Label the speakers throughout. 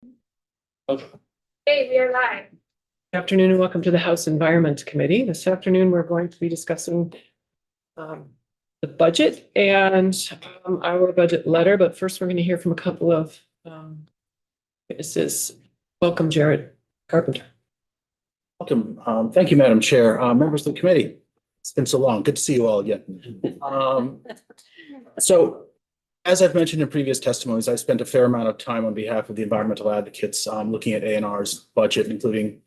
Speaker 1: Okay.
Speaker 2: Hey, we are live.
Speaker 3: Good afternoon and welcome to the House Environment Committee. This afternoon, we're going to be discussing the budget and our budget letter, but first we're going to hear from a couple of witnesses. Welcome, Jared Carpenter.
Speaker 1: Welcome. Thank you, Madam Chair. Members of the committee. It's been so long. Good to see you all again. So, as I've mentioned in previous testimonies, I spent a fair amount of time on behalf of the environmental advocates looking at ANR's budget, including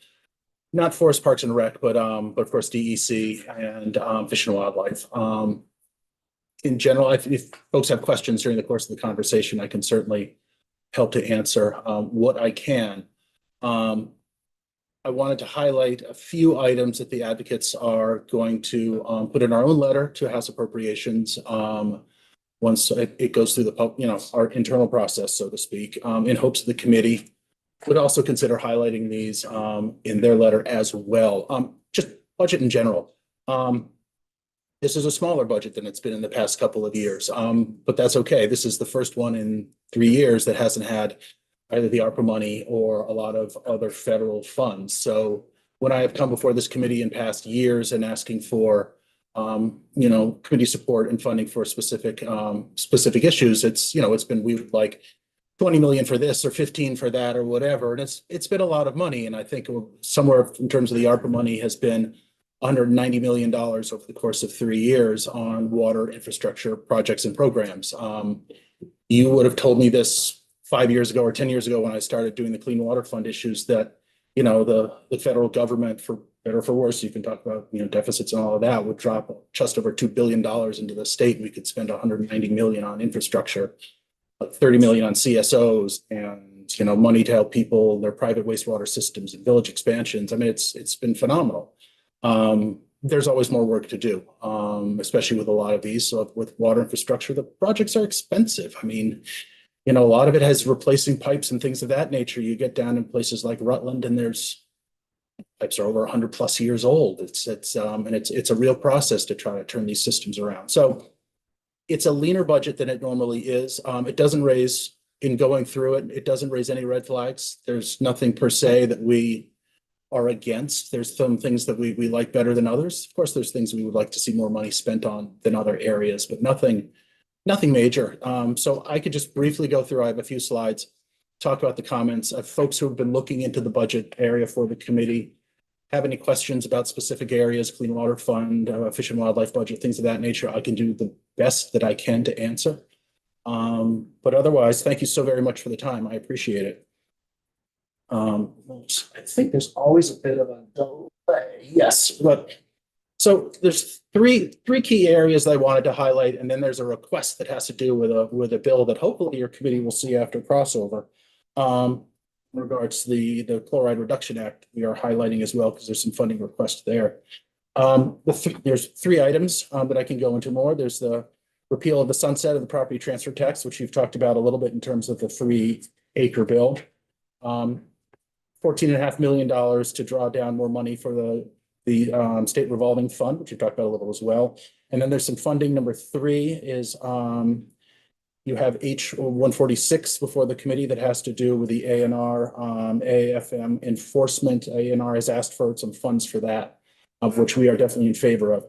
Speaker 1: not Forest Parks and Rec, but of course DEC and Fish and Wildlife. In general, if folks have questions during the course of the conversation, I can certainly help to answer what I can. I wanted to highlight a few items that the advocates are going to put in our own letter to House Appropriations once it goes through the our internal process, so to speak, in hopes of the committee would also consider highlighting these in their letter as well. Just budget in general. This is a smaller budget than it's been in the past couple of years, but that's okay. This is the first one in 3 years that hasn't had either the ARPA money or a lot of other federal funds. So when I have come before this committee in past years and asking for committee support and funding for specific issues, it's been, we would like 20 million for this or 15 for that or whatever. And it's been a lot of money. And I think somewhere in terms of the ARPA money has been $190 million over the course of 3 years on water infrastructure projects and programs. You would have told me this 5 years ago or 10 years ago when I started doing the Clean Water Fund issues that, the federal government, for better or for worse, you can talk about, deficits and all of that, would drop just over $2 billion into the state. We could spend 190 million on infrastructure, 30 million on CSOs and, money to help people, their private wastewater systems and village expansions. I mean, it's been phenomenal. There's always more work to do, especially with a lot of these. So with water infrastructure, the projects are expensive. I mean, a lot of it has replacing pipes and things of that nature. You get down in places like Rutland and there's pipes are over 100+ years old. It's a real process to try to turn these systems around. So it's a leaner budget than it normally is. It doesn't raise, in going through it, it doesn't raise any red flags. There's nothing per se that we are against. There's some things that we like better than others. Of course, there's things we would like to see more money spent on than other areas, but nothing major. So I could just briefly go through. I have a few slides, talk about the comments of folks who have been looking into the budget area for the committee. Have any questions about specific areas, Clean Water Fund, Fish and Wildlife budget, things of that nature, I can do the best that I can to answer. But otherwise, thank you so very much for the time. I appreciate it. I think there's always a bit of a delay. Yes, but so there's three key areas that I wanted to highlight, and then there's a request that has to do with a bill that hopefully your committee will see after crossover. In regards to the Chloride Reduction Act, we are highlighting as well because there's some funding requests there. There's 3 items that I can go into more. There's the repeal of the sunset of the property transfer tax, which you've talked about a little bit in terms of the 3-acre bill. $14.5 million to draw down more money for the state revolving fund, which you talked about a little as well. And then there's some funding. Number 3 is you have H146 before the committee that has to do with the ANR, AFM enforcement. ANR has asked for some funds for that, of which we are definitely in favor of.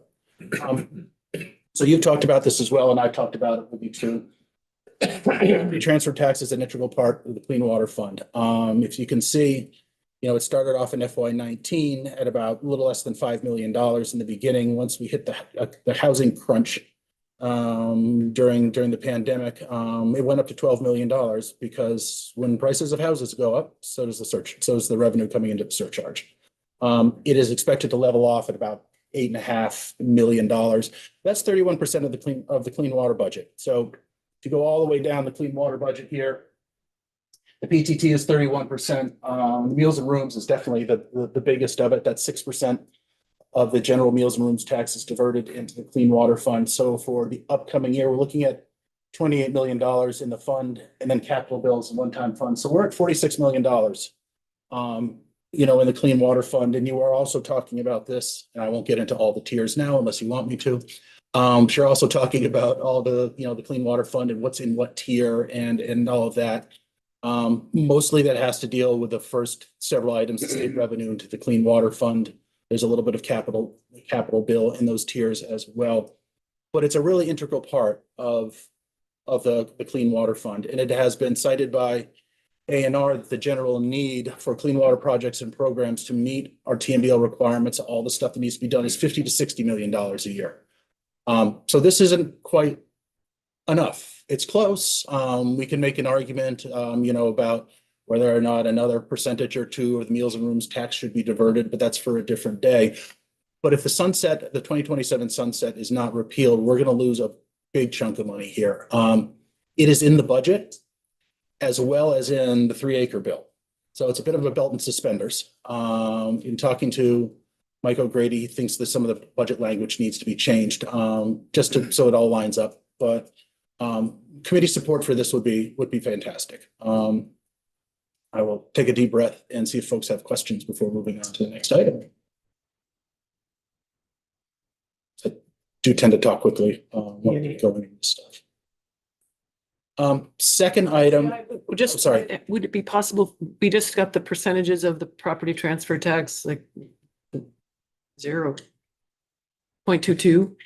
Speaker 1: So you've talked about this as well, and I've talked about it with you too. The transfer tax is an integral part of the Clean Water Fund. If you can see, it started off in FY19 at about a little less than $5 million in the beginning. Once we hit the housing crunch during the pandemic, it went up to $12 million because when prices of houses go up, so does the revenue coming into the surcharge. It is expected to level off at about $8.5 million. That's 31% of the clean water budget. So to go all the way down the clean water budget here, the PTT is 31%. Meals and rooms is definitely the biggest of it. That's 6% of the general meals and rooms tax is diverted into the Clean Water Fund. So for the upcoming year, we're looking at $28 million in the fund and then capital bills and one-time funds. So we're at $46 million, in the Clean Water Fund. And you are also talking about this, and I won't get into all the tiers now unless you want me to. You're also talking about all the Clean Water Fund and what's in what tier and all of that. Mostly that has to deal with the first several items, the state revenue into the Clean Water Fund. There's a little bit of capital bill in those tiers as well. But it's a really integral part of the Clean Water Fund, and it has been cited by ANR that the general need for clean water projects and programs to meet our TMDL requirements, all the stuff that needs to be done, is $50 to $60 million a year. So this isn't quite enough. It's close. We can make an argument, about whether or not another percentage or two of the meals and rooms tax should be diverted, but that's for a different day. But if the 2027 sunset is not repealed, we're going to lose a big chunk of money here. It is in the budget as well as in the 3-acre bill. So it's a bit of a belt and suspenders. In talking to Mike O'Grady, he thinks that some of the budget language needs to be changed, so it all lines up. But committee support for this would be fantastic. I will take a deep breath and see if folks have questions before moving on to the next item. I do tend to talk quickly when we go into this stuff. Second item. Sorry.
Speaker 3: Would it be possible, we just got the percentages of the property transfer tax, like 0.22.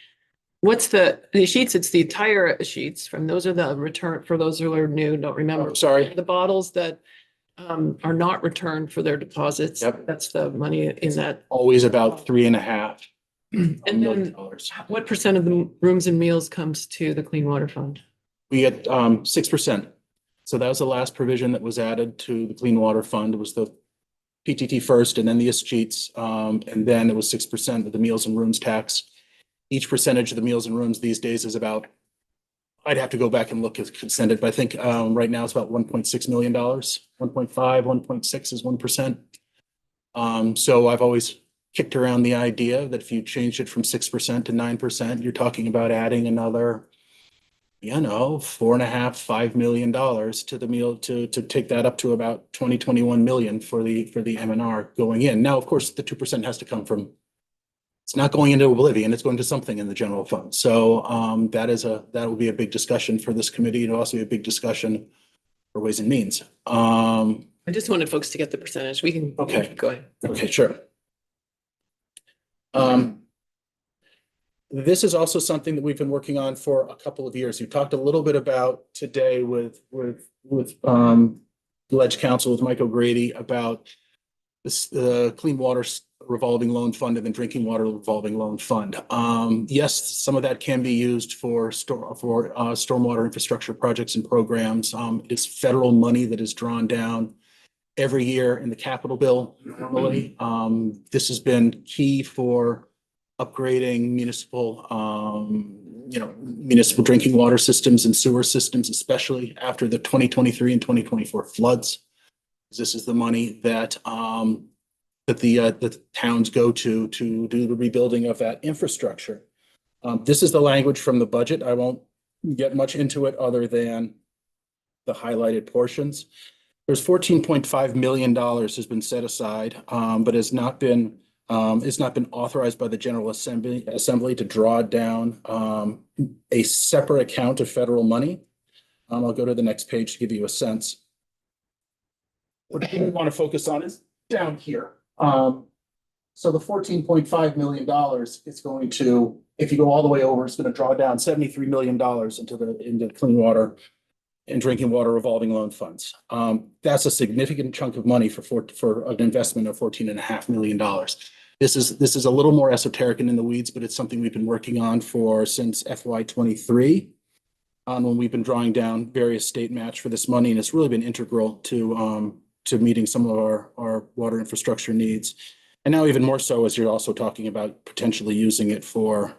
Speaker 3: What's the sheets? It's the entire sheets from those are the return for those who are new, don't remember.
Speaker 1: Sorry.
Speaker 3: The bottles that are not returned for their deposits.
Speaker 1: Yep.
Speaker 3: That's the money in that.
Speaker 1: Always about $3.5
Speaker 3: And
Speaker 1: million.
Speaker 3: then what percent of the rooms and meals comes to the Clean Water Fund?
Speaker 1: We get 6%. So that was the last provision that was added to the Clean Water Fund. It was the PTT first and then the sheets. And then it was 6% of the meals and rooms tax. Each percentage of the meals and rooms these days is about, I'd have to go back and look at consented, but I think right now it's about $1.6 million, 1.5, 1.6 is 1%. So I've always kicked around the idea that if you change it from 6% to 9%, you're talking about adding another, $4.5, $5 million to the meal to take that up to about 21 million for the MNR going in. Now, of course, the 2% has to come from, it's not going into oblivion, it's going to something in the general fund. So that will be a big discussion for this committee. It'll also be a big discussion for Ways and Means.
Speaker 3: I just wanted folks to get the percentage. We can.
Speaker 1: Okay.
Speaker 3: Go ahead.
Speaker 1: Okay, sure. This is also something that we've been working on for a couple of years. You talked a little bit about today with Ledge Council with Mike O'Grady about this Clean Water Revolving Loan Fund and the Drinking Water Revolving Loan Fund. Yes, some of that can be used for stormwater infrastructure projects and programs. It is federal money that is drawn down every year in the capital bill normally. This has been key for upgrading municipal drinking water systems and sewer systems, especially after the 2023 and 2024 floods. This is the money that the towns go to do the rebuilding of that infrastructure. This is the language from the budget. I won't get much into it other than the highlighted portions. There's $14.5 million has been set aside, but has not been authorized by the General Assembly to draw down a separate account of federal money. I'll go to the next page to give you a sense. What we want to focus on is down here. So the $14.5 million is going to, if you go all the way over, it's going to draw down $73 million into clean water and drinking water revolving loan funds. That's a significant chunk of money for an investment of $14.5 million. This is a little more esoteric and in the weeds, but it's something we've been working on since FY23, when we've been drawing down various state match for this money, and it's really been integral to meeting some of our water infrastructure needs. And now even more so as you're also talking about potentially using it for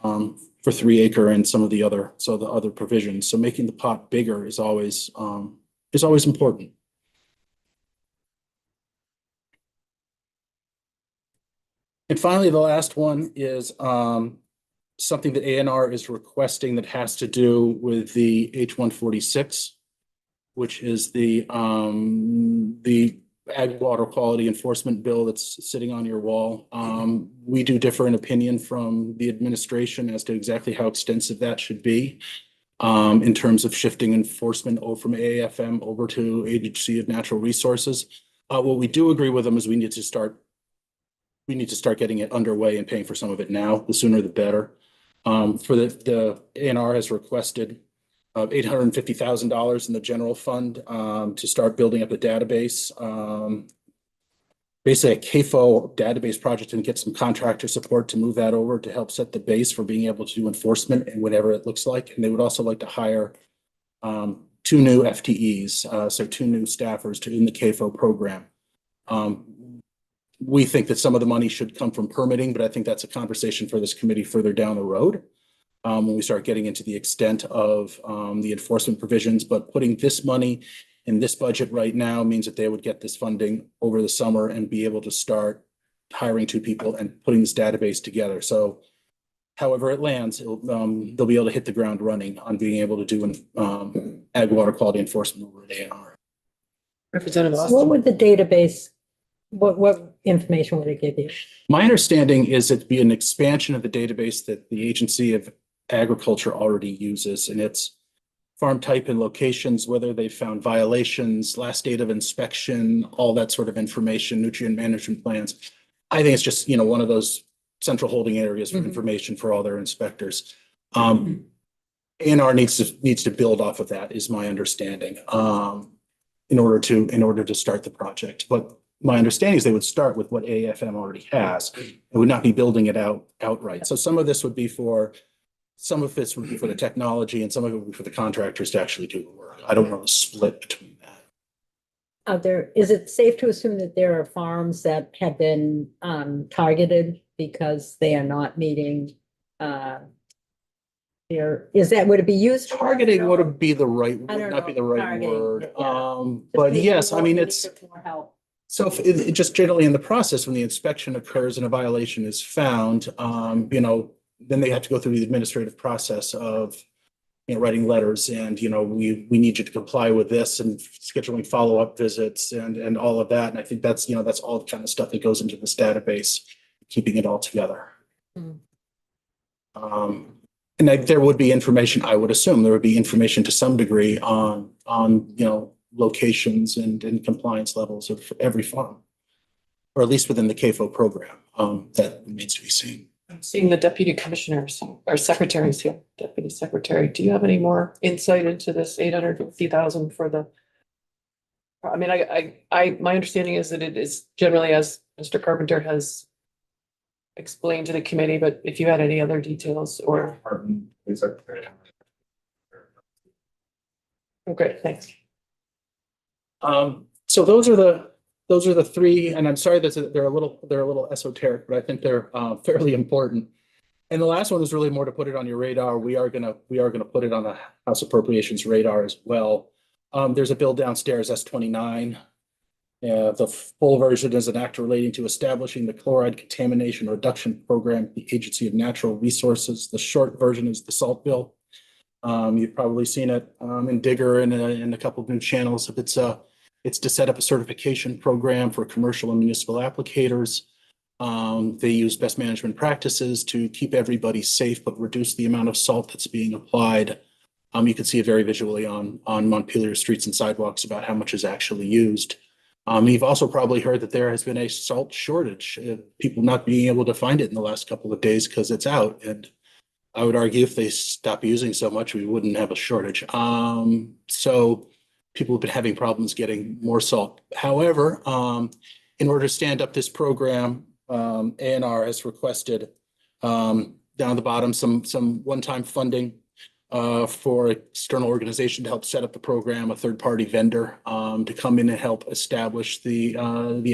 Speaker 1: 3-acre and some of the other provisions. So making the pot bigger is always important. And finally, the last one is something that ANR is requesting that has to do with the H-146, which is the Ag Water Quality Enforcement Bill that's sitting on your wall. We do differ in opinion from the administration as to exactly how extensive that should be. in terms of shifting enforcement from AAFM over to Agency of Natural Resources. What we do agree with them is we need to start getting it underway and paying for some of it now. The sooner the better. For the ANR has requested $850,000 in the general fund to start building up a database. Basically a CAFO database project, and get some contractor support to move that over to help set the base for being able to do enforcement and whatever it looks like. And they would also like to hire 2 new FTEs, so 2 new staffers in the CAFO program. We think that some of the money should come from permitting, but I think that's a conversation for this committee further down the road when we start getting into the extent of the enforcement provisions. But putting this money in this budget right now means that they would get this funding over the summer and be able to start hiring 2 people and putting this database together. So however it lands, they'll be able to hit the ground running on being able to do ag water quality enforcement over at ANR.
Speaker 3: Representative
Speaker 2: What
Speaker 3: Austin.
Speaker 2: would the database, what information would it give you?
Speaker 1: My understanding is it'd be an expansion of the database that the Agency of Agriculture already uses, and it's farm type and locations, whether they found violations, last date of inspection, all that sort of information, nutrient management plans. I think it's just, one of those central holding areas for information for all their inspectors. ANR needs to build off of that, is my understanding, in order to start the project. But my understanding is they would start with what AFM already has and would not be building it outright. So some of this would be for the technology, and some of it would be for the contractors to actually do the work. I don't know the split between that.
Speaker 2: Is it safe to assume that there are farms that have been targeted because they are not meeting would it be used?
Speaker 1: Targeting would be the right,
Speaker 2: I don't
Speaker 1: would not be the
Speaker 2: know,
Speaker 1: right
Speaker 2: targeting,
Speaker 1: word.
Speaker 2: yeah.
Speaker 1: But yes, I mean,
Speaker 2: it's
Speaker 1: it's,
Speaker 2: more help.
Speaker 1: so if it just generally in the process, when the inspection occurs and a violation is found, then they have to go through the administrative process of, writing letters and, we need you to comply with this, and scheduling follow-up visits and all of that. And I think that's, that's all the kind of stuff that goes into this database, keeping it all together. And there would be information, I would assume there would be information to some degree on locations and compliance levels of every farm, or at least within the CAFO program. That remains to be seen.
Speaker 3: I'm seeing the deputy commissioners or secretaries here, deputy secretary. Do you have any more insight into this 850,000 for the? I mean, my understanding is that it is generally as Mr. Carpenter has explained to the committee, but if you had any other details or. Okay, thanks.
Speaker 1: So those are the 3, and I'm sorry that they're a little esoteric, but I think they're fairly important. And the last one is really more to put it on your radar. We are gonna put it on the House Appropriations radar as well. There's a bill downstairs, S29. The full version is an act relating to establishing the chloride contamination reduction program at the Agency of Natural Resources. The short version is the SALT bill. You've probably seen it in Digger and in a couple of new channels. It's to set up a certification program for commercial and municipal applicators. They use best management practices to keep everybody safe, but reduce the amount of salt that's being applied. You can see it very visually on Montpelier streets and sidewalks about how much is actually used. You've also probably heard that there has been a salt shortage, people not being able to find it in the last couple of days because it's out. And I would argue if they stop using so much, we wouldn't have a shortage. So people have been having problems getting more salt. However, in order to stand up this program, ANR has requested down at the bottom some one-time funding for an external organization to help set up the program, a third-party vendor to come in and help establish the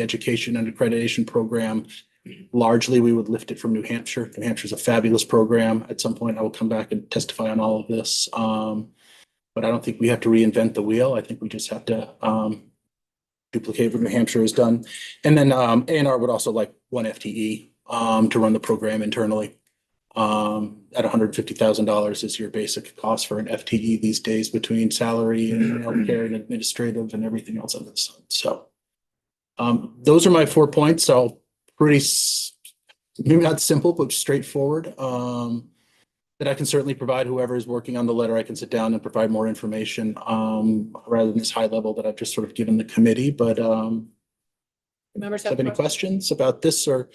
Speaker 1: education and accreditation program. Largely, we would lift it from New Hampshire. New Hampshire is a fabulous program. At some point, I will come back and testify on all of this. But I don't think we have to reinvent the wheel. I think we just have to duplicate what New Hampshire has done. And then ANR would also like 1 FTE to run the program internally. At $150,000 is your basic cost for an FTE these days, between salary and healthcare and administrative and everything else under the sun. So those are my 4 points. So pretty, maybe not simple, but straightforward. that I can certainly provide whoever is working on the letter. I can sit down and provide more information, rather than this high level that I've just sort of given the committee, but,
Speaker 3: Members
Speaker 1: have any questions about this or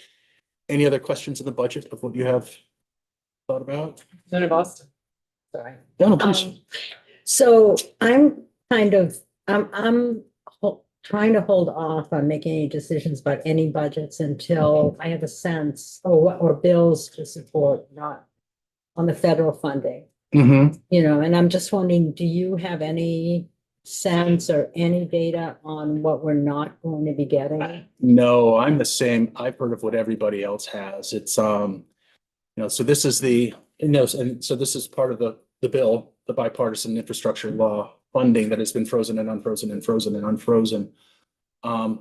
Speaker 1: any other questions in the budget of what you have thought about?
Speaker 3: Senator Boston. Sorry.
Speaker 1: No, please.
Speaker 2: So I'm kind of, trying to hold off on making any decisions about any budgets until I have a sense or bills to support, not on the federal funding,
Speaker 1: Mm-hmm.
Speaker 2: and I'm just wondering, do you have any sense or any data on what we're not going to be getting?
Speaker 1: No, I'm the same. I've heard of what everybody else has. It's, so this is and so this is part of the bill, the bipartisan infrastructure law funding that has been frozen and unfrozen and frozen and unfrozen. I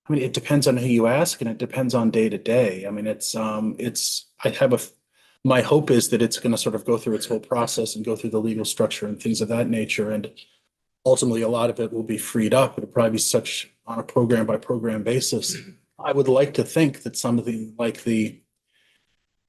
Speaker 1: mean, it depends on who you ask and it depends on day to day. I mean, my hope is that it's going to sort of go through its whole process and go through the legal structure and things of that nature. And ultimately, a lot of it will be freed up. It'll probably be such on a program by program basis. I would like to think that something like the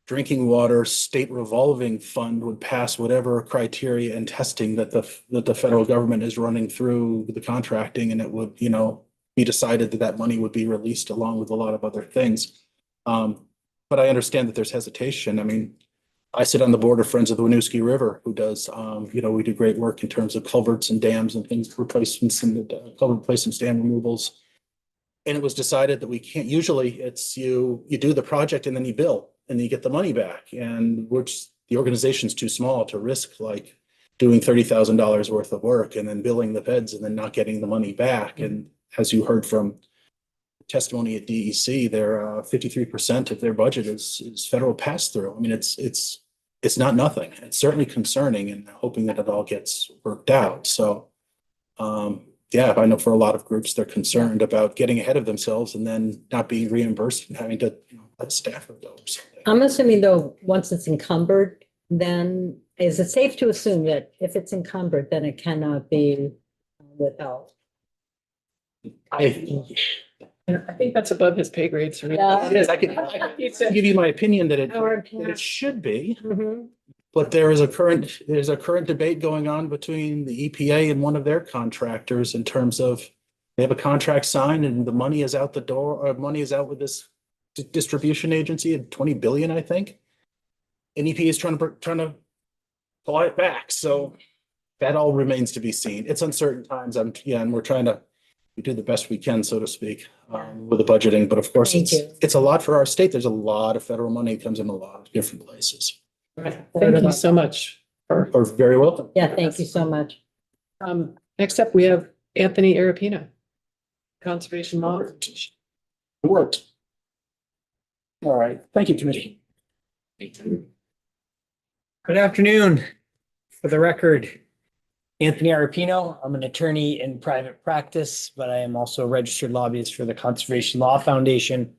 Speaker 1: drinking water state revolving fund would pass whatever criteria and testing that the federal government is running through the contracting, and it would, be decided that money would be released along with a lot of other things. But I understand that there's hesitation. I mean, I sit on the board of Friends of the Winooski River, who does, we do great work in terms of culverts and dams and things, replacements and culvert replacements, dam removals. And it was decided that we can't, usually it's you do the project and then you bill and then you get the money back. And the organization's too small to risk like doing $30,000 worth of work and then billing the feds and then not getting the money back. And as you heard from testimony at DEC, their 53% of their budget is federal pass-through. I mean, it's not nothing. It's certainly concerning and hoping that it all gets worked out. So, I know for a lot of groups, they're concerned about getting ahead of themselves and then not being reimbursed and having to let staff go or something.
Speaker 2: I'm assuming though, once it's encumbered, then is it safe to assume that if it's encumbered, then it cannot be withheld?
Speaker 3: I think that's above his pay grade, sir.
Speaker 2: Yeah.
Speaker 1: It is. I can give you my opinion that
Speaker 2: Our
Speaker 1: it
Speaker 2: opinion.
Speaker 1: should be.
Speaker 2: Mhm.
Speaker 1: But there's a current debate going on between the EPA and one of their contractors in terms of they have a contract signed and the money is out the door, or money is out with this distribution agency at 20 billion, I think. And EPA is trying to pull it back. So that all remains to be seen. It's uncertain times. And we do the best we can, so to speak, with the budgeting. But of course,
Speaker 2: Thank you.
Speaker 1: it's a lot for our state. There's a lot of federal money that comes in a lot of different places.
Speaker 3: Thank you so much.
Speaker 1: Or very welcome.
Speaker 2: Yeah, thank you so much.
Speaker 3: Next up, we have Anthony Arapino, Conservation Law.
Speaker 1: Worked. All right. Thank you, committee.
Speaker 4: Good afternoon. For the record, Anthony Arapino. I'm an attorney in private practice, but I am also a registered lobbyist for the Conservation Law Foundation.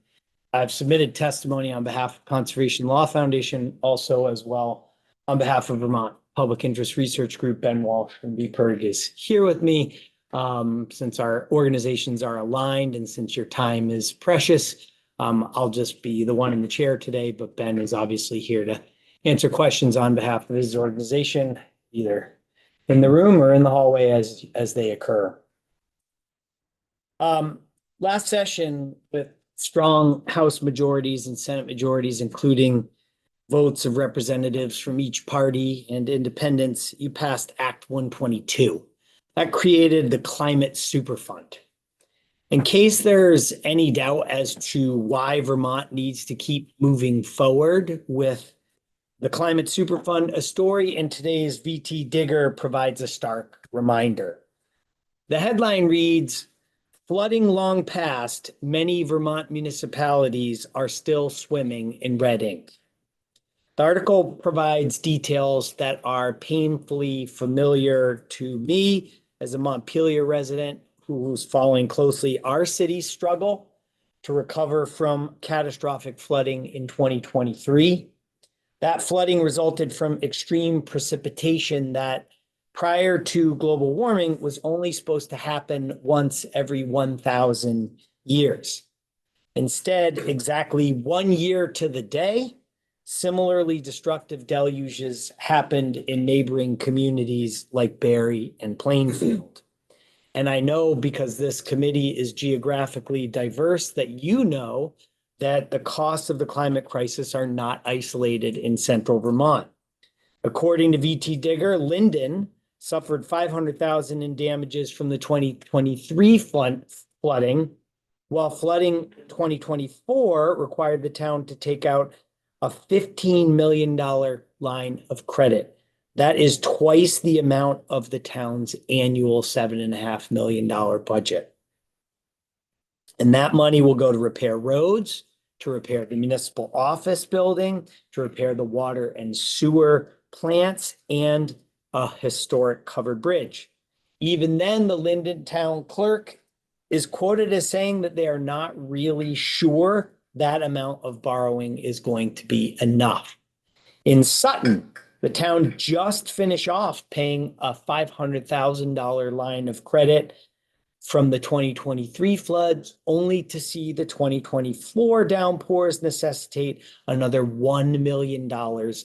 Speaker 4: I've submitted testimony on behalf of Conservation Law Foundation, also as well on behalf of Vermont Public Interest Research Group. Ben Walsh from VPIRG is here with me. Since our organizations are aligned and since your time is precious, I'll just be the one in the chair today, but Ben is obviously here to answer questions on behalf of his organization, either in the room or in the hallway as they occur. Last session, with strong House majorities and Senate majorities, including votes of representatives from each party and independents, you passed Act 122. That created the Climate Superfund. In case there's any doubt as to why Vermont needs to keep moving forward with the Climate Superfund, a story in today's VT Digger provides a stark reminder. The headline reads, "Flooding long past, many Vermont municipalities are still swimming in red ink." The article provides details that are painfully familiar to me as a Montpelier resident who's following closely our city's struggle to recover from catastrophic flooding in 2023. That flooding resulted from extreme precipitation that prior to global warming was only supposed to happen once every 1,000 years. Instead, exactly 1 year to the day, Similarly destructive deluges happened in neighboring communities like Barry and Plainfield. And I know because this committee is geographically diverse that you know that the costs of the climate crisis are not isolated in central Vermont. According to VT Digger, Linden suffered 500,000 in damages from the 2023 flooding, while flooding 2024 required the town to take out a $15 million line of credit. That is twice the amount of the town's annual $7.5 million budget. And that money will go to repair roads, to repair the municipal office building, to repair the water and sewer plants, and a historic covered bridge. Even then, the Linden Town Clerk is quoted as saying that they are not really sure that amount of borrowing is going to be enough. In Sutton, the town just finished off paying a $500,000 line of credit from the 2023 floods, only to see the 2024 downpours necessitate another $1 million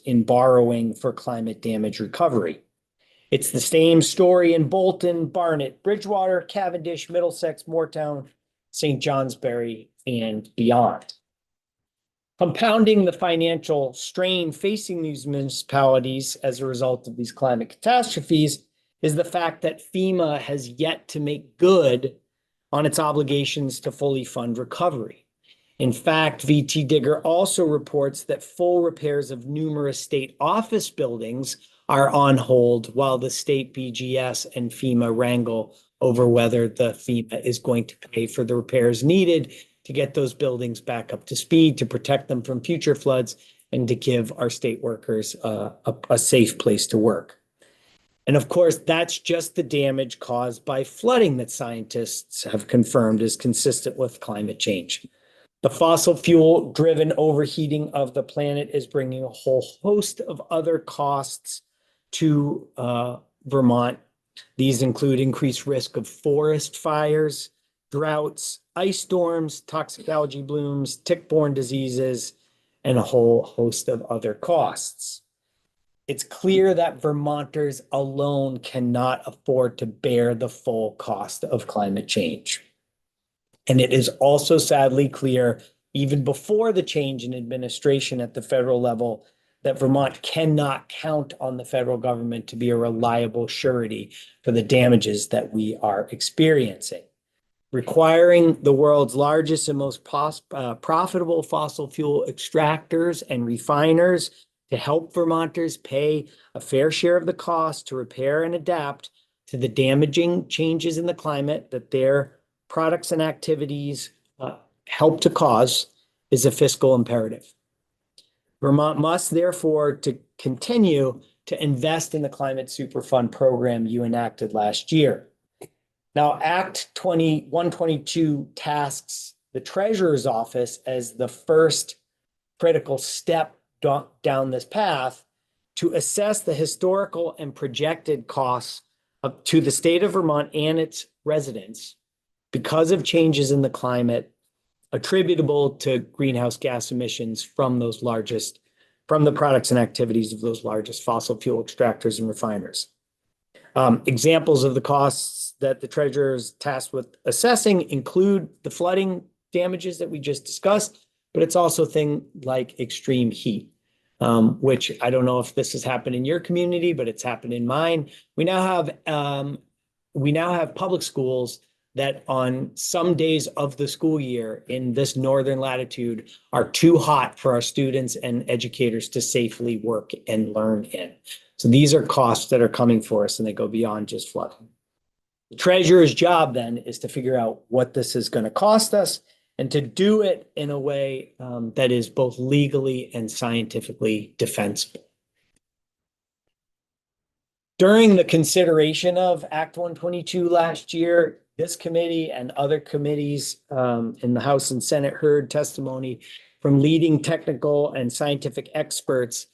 Speaker 4: in borrowing for climate damage recovery. It's the same story in Bolton, Barnet, Bridgewater, Cavendish, Middlesex, Moortown, St. Johnsbury, and beyond. Compounding the financial strain facing these municipalities as a result of these climate catastrophes is the fact that FEMA has yet to make good on its obligations to fully fund recovery. In fact, VT Digger also reports that full repairs of numerous state office buildings are on hold while the state BGS and FEMA wrangle over whether the FEMA is going to pay for the repairs needed to get those buildings back up to speed, to protect them from future floods, and to give our state workers a safe place to work. And of course, that's just the damage caused by flooding that scientists have confirmed is consistent with climate change. The fossil fuel driven overheating of the planet is bringing a whole host of other costs to Vermont. These include increased risk of forest fires, droughts, ice storms, toxic algae blooms, tick-borne diseases, and a whole host of other costs. It's clear that Vermonters alone cannot afford to bear the full cost of climate change. And it is also sadly clear, even before the change in administration at the federal level, that Vermont cannot count on the federal government to be a reliable surety for the damages that we are experiencing. Requiring the world's largest and most profitable fossil fuel extractors and refiners to help Vermonters pay a fair share of the cost to repair and adapt to the damaging changes in the climate that their products and activities help to cause is a fiscal imperative. Vermont must therefore to continue to invest in the Climate Superfund program you enacted last year. Now, Act 122 tasks the Treasurer's Office as the first critical step down this path to assess the historical and projected costs to the state of Vermont and its residents because of changes in the climate attributable to greenhouse gas emissions from the products and activities of those largest fossil fuel extractors and refiners. Examples of the costs that the treasurer is tasked with assessing include the flooding damages that we just discussed, but it's also things like extreme heat, which I don't know if this has happened in your community, but it's happened in mine. We now have public schools that on some days of the school year in this northern latitude are too hot for our students and educators to safely work and learn in. So these are costs that are coming for us and they go beyond just flooding. The treasurer's job then is to figure out what this is going to cost us and to do it in a way that is both legally and scientifically defensible. During the consideration of Act 122 last year, this committee and other committees in the House and Senate heard testimony from leading technical and scientific experts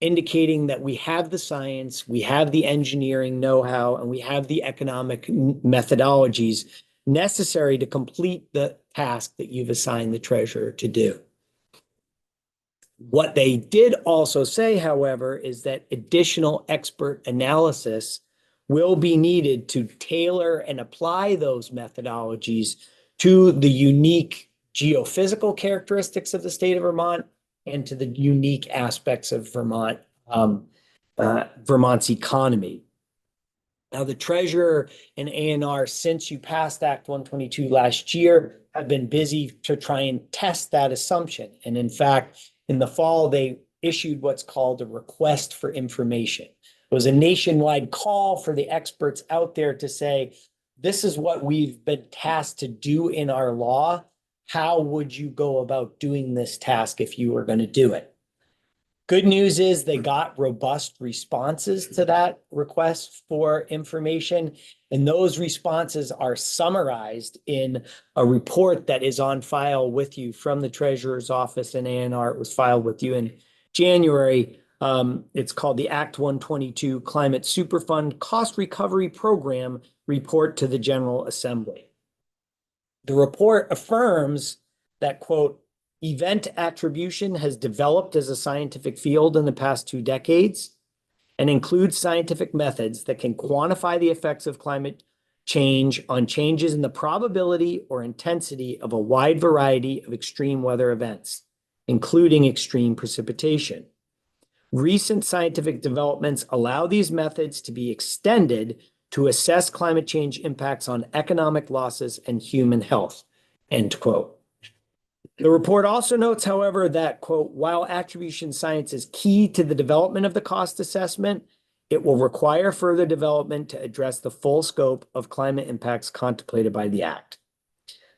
Speaker 4: indicating that we have the science, we have the engineering know-how, and we have the economic methodologies necessary to complete the task that you've assigned the treasurer to do. What they did also say, however, is that additional expert analysis will be needed to tailor and apply those methodologies to the unique geophysical characteristics of the state of Vermont and to the unique aspects of Vermont's economy. Now, the treasurer and ANR, since you passed Act 122 last year, have been busy to try and test that assumption. And in fact, in the fall, they issued what's called a request for information. It was a nationwide call for the experts out there to say, this is what we've been tasked to do in our law. How would you go about doing this task if you were going to do it? Good news is they got robust responses to that request for information, and those responses are summarized in a report that is on file with you from the Treasurer's Office and ANR. It was filed with you in January. It's called the Act 122 Climate Superfund Cost Recovery Program Report to the General Assembly. The report affirms that, quote, event attribution has developed as a scientific field in the past 2 decades and includes scientific methods that can quantify the effects of climate change on changes in the probability or intensity of a wide variety of extreme weather events, including extreme precipitation. Recent scientific developments allow these methods to be extended to assess climate change impacts on economic losses and human health, end quote. The report also notes, however, that, quote, while attribution science is key to the development of the cost assessment, it will require further development to address the full scope of climate impacts contemplated by the Act.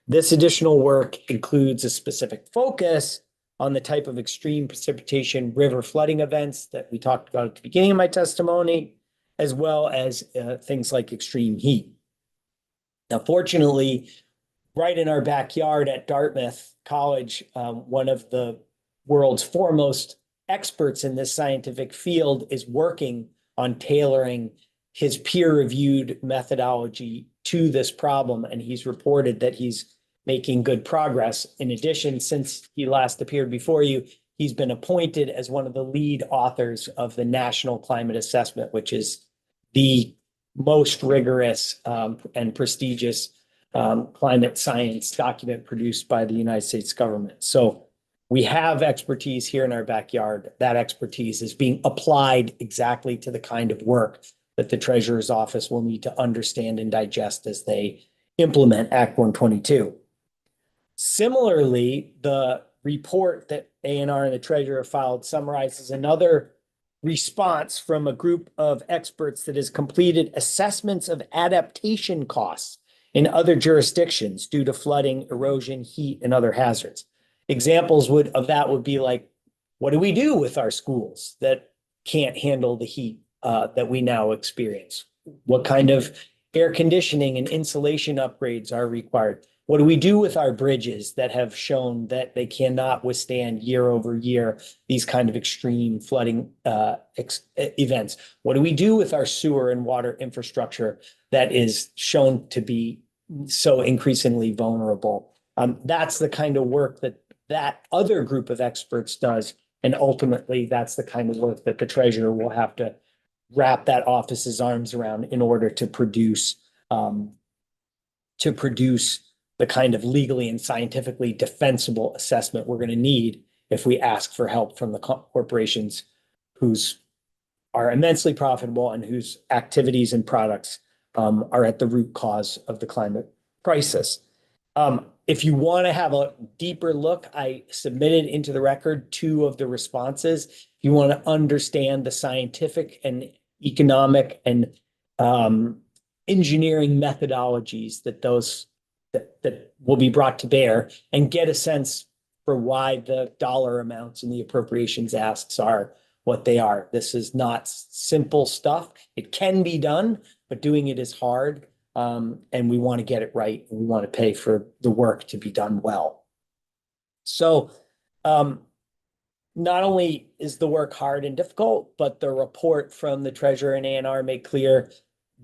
Speaker 4: This additional work includes a specific focus on the type of extreme precipitation river flooding events that we talked about at the beginning of my testimony, as well as things like extreme heat. Now, fortunately, right in our backyard at Dartmouth College, one of the world's foremost experts in this scientific field is working on tailoring his peer-reviewed methodology to this problem, and he's reported that he's making good progress. In addition, since he last appeared before you, he's been appointed as one of the lead authors of the National Climate Assessment, which is the most rigorous and prestigious climate science document produced by the United States government. So we have expertise here in our backyard. That expertise is being applied exactly to the kind of work that the Treasurer's Office will need to understand and digest as they implement Act 122. Similarly, the report that ANR and the Treasurer filed summarizes another response from a group of experts that has completed assessments of adaptation costs in other jurisdictions due to flooding, erosion, heat, and other hazards. Examples of that would be like, what do we do with our schools that can't handle the heat that we now experience? What kind of air conditioning and insulation upgrades are required? What do we do with our bridges that have shown that they cannot withstand year over year these kind of extreme flooding events? What do we do with our sewer and water infrastructure that is shown to be so increasingly vulnerable? That's the kind of work that other group of experts does. And ultimately, that's the kind of work that the Treasurer will have to wrap that office's arms around in order to produce the kind of legally and scientifically defensible assessment we're going to need if we ask for help from the corporations whose are immensely profitable and whose activities and products are at the root cause of the climate crisis. If you want to have a deeper look, I submitted into the record 2 of the responses. If you want to understand the scientific and economic and engineering methodologies that will be brought to bear and get a sense for why the dollar amounts and the appropriations asks are what they are. This is not simple stuff. It can be done, but doing it is hard. And we want to get it right. And we want to pay for the work to be done well. So not only is the work hard and difficult, but the report from the Treasurer and ANR made clear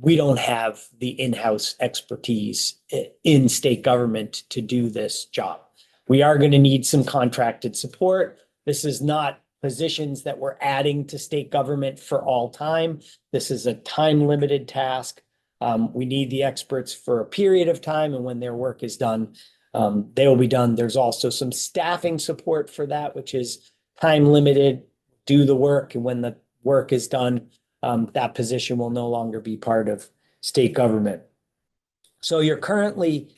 Speaker 4: we don't have the in-house expertise in state government to do this job. We are going to need some contracted support. This is not positions that we're adding to state government for all time. This is a time-limited task. We need the experts for a period of time, and when their work is done, they will be done. There's also some staffing support for that, which is time-limited, do the work, and when the work is done, that position will no longer be part of state government. So you're currently,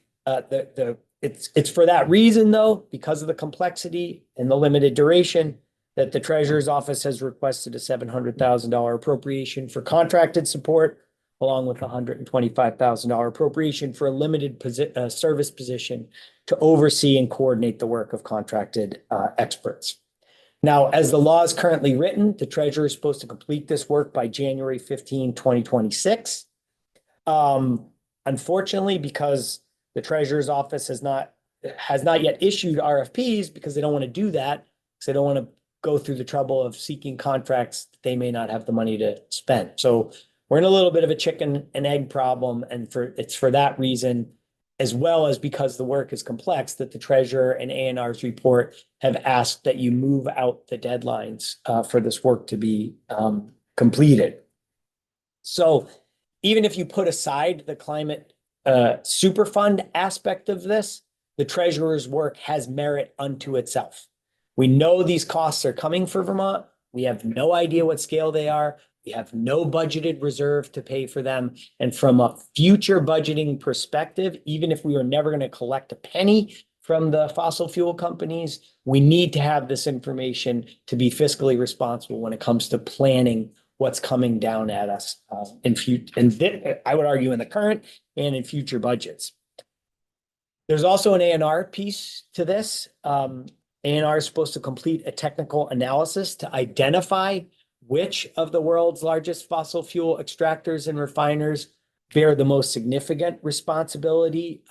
Speaker 4: it's for that reason though, because of the complexity and the limited duration, that the treasurer's office has requested a $700,000 appropriation for contracted support, along with a $125,000 appropriation for a limited service position to oversee and coordinate the work of contracted experts. Now, as the law is currently written, the treasurer is supposed to complete this work by January 15, 2026. Unfortunately, because the treasurer's office has not yet issued RFPs, because they don't want to do that, because they don't want to go through the trouble of seeking contracts that they may not have the money to spend. So we're in a little bit of a chicken and egg problem, and it's for that reason, as well as because the work is complex, that the treasurer and A&R's report have asked that you move out the deadlines for this work to be completed. So even if you put aside the climate superfund aspect of this, the treasurer's work has merit unto itself. We know these costs are coming for Vermont. We have no idea what scale they are. We have no budgeted reserve to pay for them. And from a future budgeting perspective, even if we are never going to collect a penny from the fossil fuel companies, we need to have this information to be fiscally responsible when it comes to planning what's coming down at us in future, and I would argue in the current and in future budgets. There's also an A&R piece to this. A&R is supposed to complete a technical analysis to identify which of the world's largest fossil fuel extractors and refiners bear the most significant responsibility.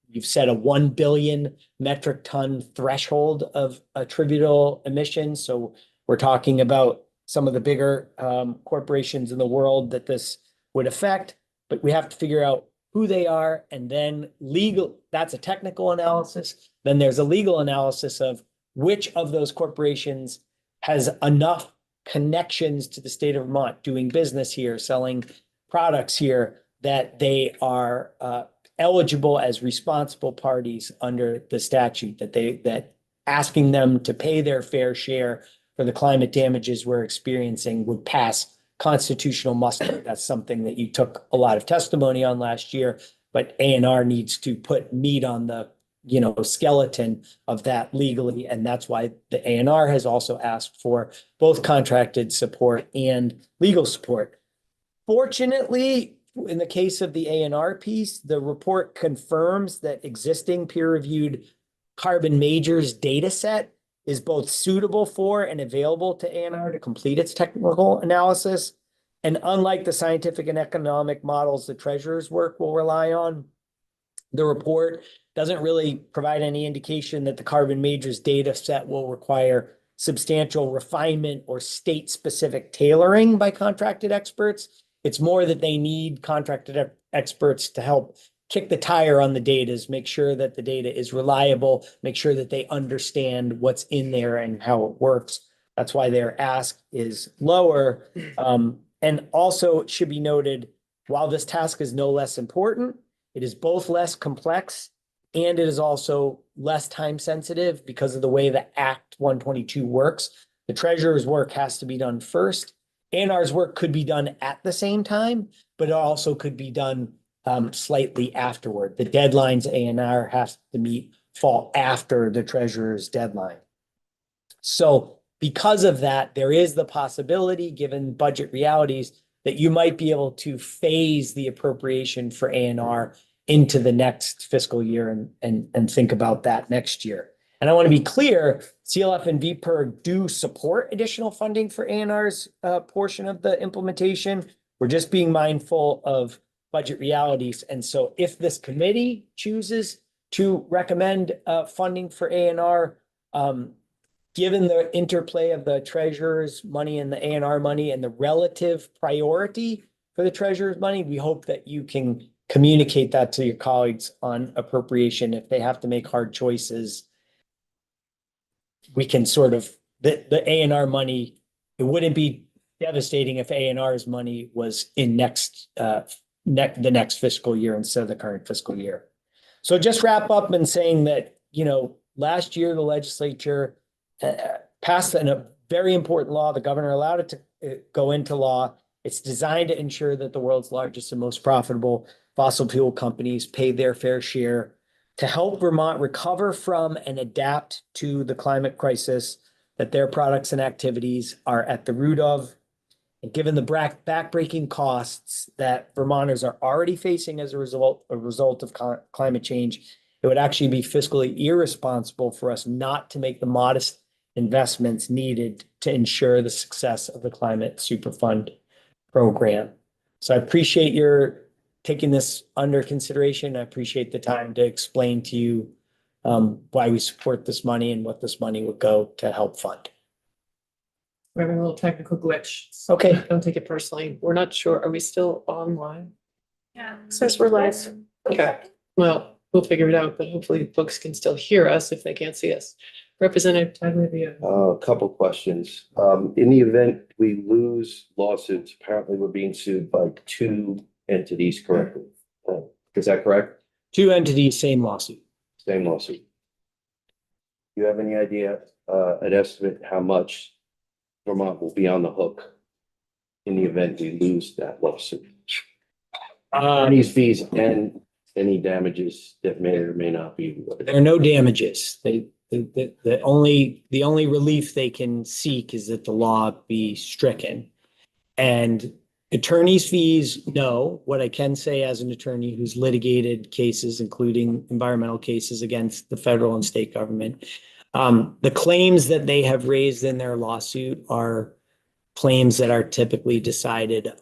Speaker 4: You've set a 1 billion metric ton threshold of attributable emissions. So we're talking about some of the bigger corporations in the world that this would affect, but we have to figure out who they are, and then that's a technical analysis. Then there's a legal analysis of which of those corporations has enough connections to the state of Vermont, doing business here, selling products here, that they are eligible as responsible parties under the statute, that asking them to pay their fair share for the climate damages we're experiencing would pass constitutional muster. That's something that you took a lot of testimony on last year, but A&R needs to put meat on the skeleton of that legally. And that's why the A&R has also asked for both contracted support and legal support. Fortunately, in the case of the A&R piece, the report confirms that existing peer-reviewed carbon majors data set is both suitable for and available to A&R to complete its technical analysis. And unlike the scientific and economic models the treasurer's work will rely on, the report doesn't really provide any indication that the carbon majors data set will require substantial refinement or state-specific tailoring by contracted experts. It's more that they need contracted experts to help kick the tire on the data, make sure that the data is reliable, make sure that they understand what's in there and how it works. That's why their ask is lower. And also it should be noted, while this task is no less important, it is both less complex and it is also less time sensitive because of the way the Act 122 works. The treasurer's work has to be done first. A&R's work could be done at the same time, but it also could be done slightly afterward. The deadlines A&R has to meet fall after the treasurer's deadline. So because of that, there is the possibility, given budget realities, that you might be able to phase the appropriation for A&R into the next fiscal year and think about that next year. And I want to be clear, CLF and VPIRG do support additional funding for A&R's portion of the implementation. We're just being mindful of budget realities. And so if this committee chooses to recommend funding for A&R, given the interplay of the treasurer's money and the A&R money and the relative priority for the treasurer's money, we hope that you can communicate that to your colleagues on appropriation. If they have to make hard choices, we can sort of the A and R money, it wouldn't be devastating if A and R's money was in the next fiscal year instead of the current fiscal year. So just wrap up in saying that, last year, the legislature passed a very important law. The governor allowed it to go into law. It's designed to ensure that the world's largest and most profitable fossil fuel companies pay their fair share to help Vermont recover from and adapt to the climate crisis that their products and activities are at the root of. And given the backbreaking costs that Vermonters are already facing as a result of climate change, it would actually be fiscally irresponsible for us not to make the modest investments needed to ensure the success of the Climate Superfund program. So I appreciate your taking this under consideration. I appreciate the time to explain to you why we support this money and what this money would go to help fund.
Speaker 3: We're having a little technical glitch.
Speaker 4: Okay.
Speaker 3: Don't take it personally. We're not sure. Are we still online?
Speaker 5: Yeah, says we're live.
Speaker 3: Okay, well, we'll figure it out, but hopefully folks can still hear us if they can't see us. Representative Tagliavia.
Speaker 6: A couple questions. In the event we lose lawsuits, apparently we're being sued by two entities correctly. Is that correct?
Speaker 4: Two entities, same lawsuit.
Speaker 6: Same lawsuit. Do you have any idea, an estimate how much Vermont will be on the hook in the event we lose that lawsuit? Attorney's fees and any damages that may or may not be.
Speaker 4: There are no damages. The only relief they can seek is that the law be stricken. And attorney's fees, no. What I can say as an attorney who's litigated cases, including environmental cases against the federal and state government, the claims that they have raised in their lawsuit are claims that are typically decided,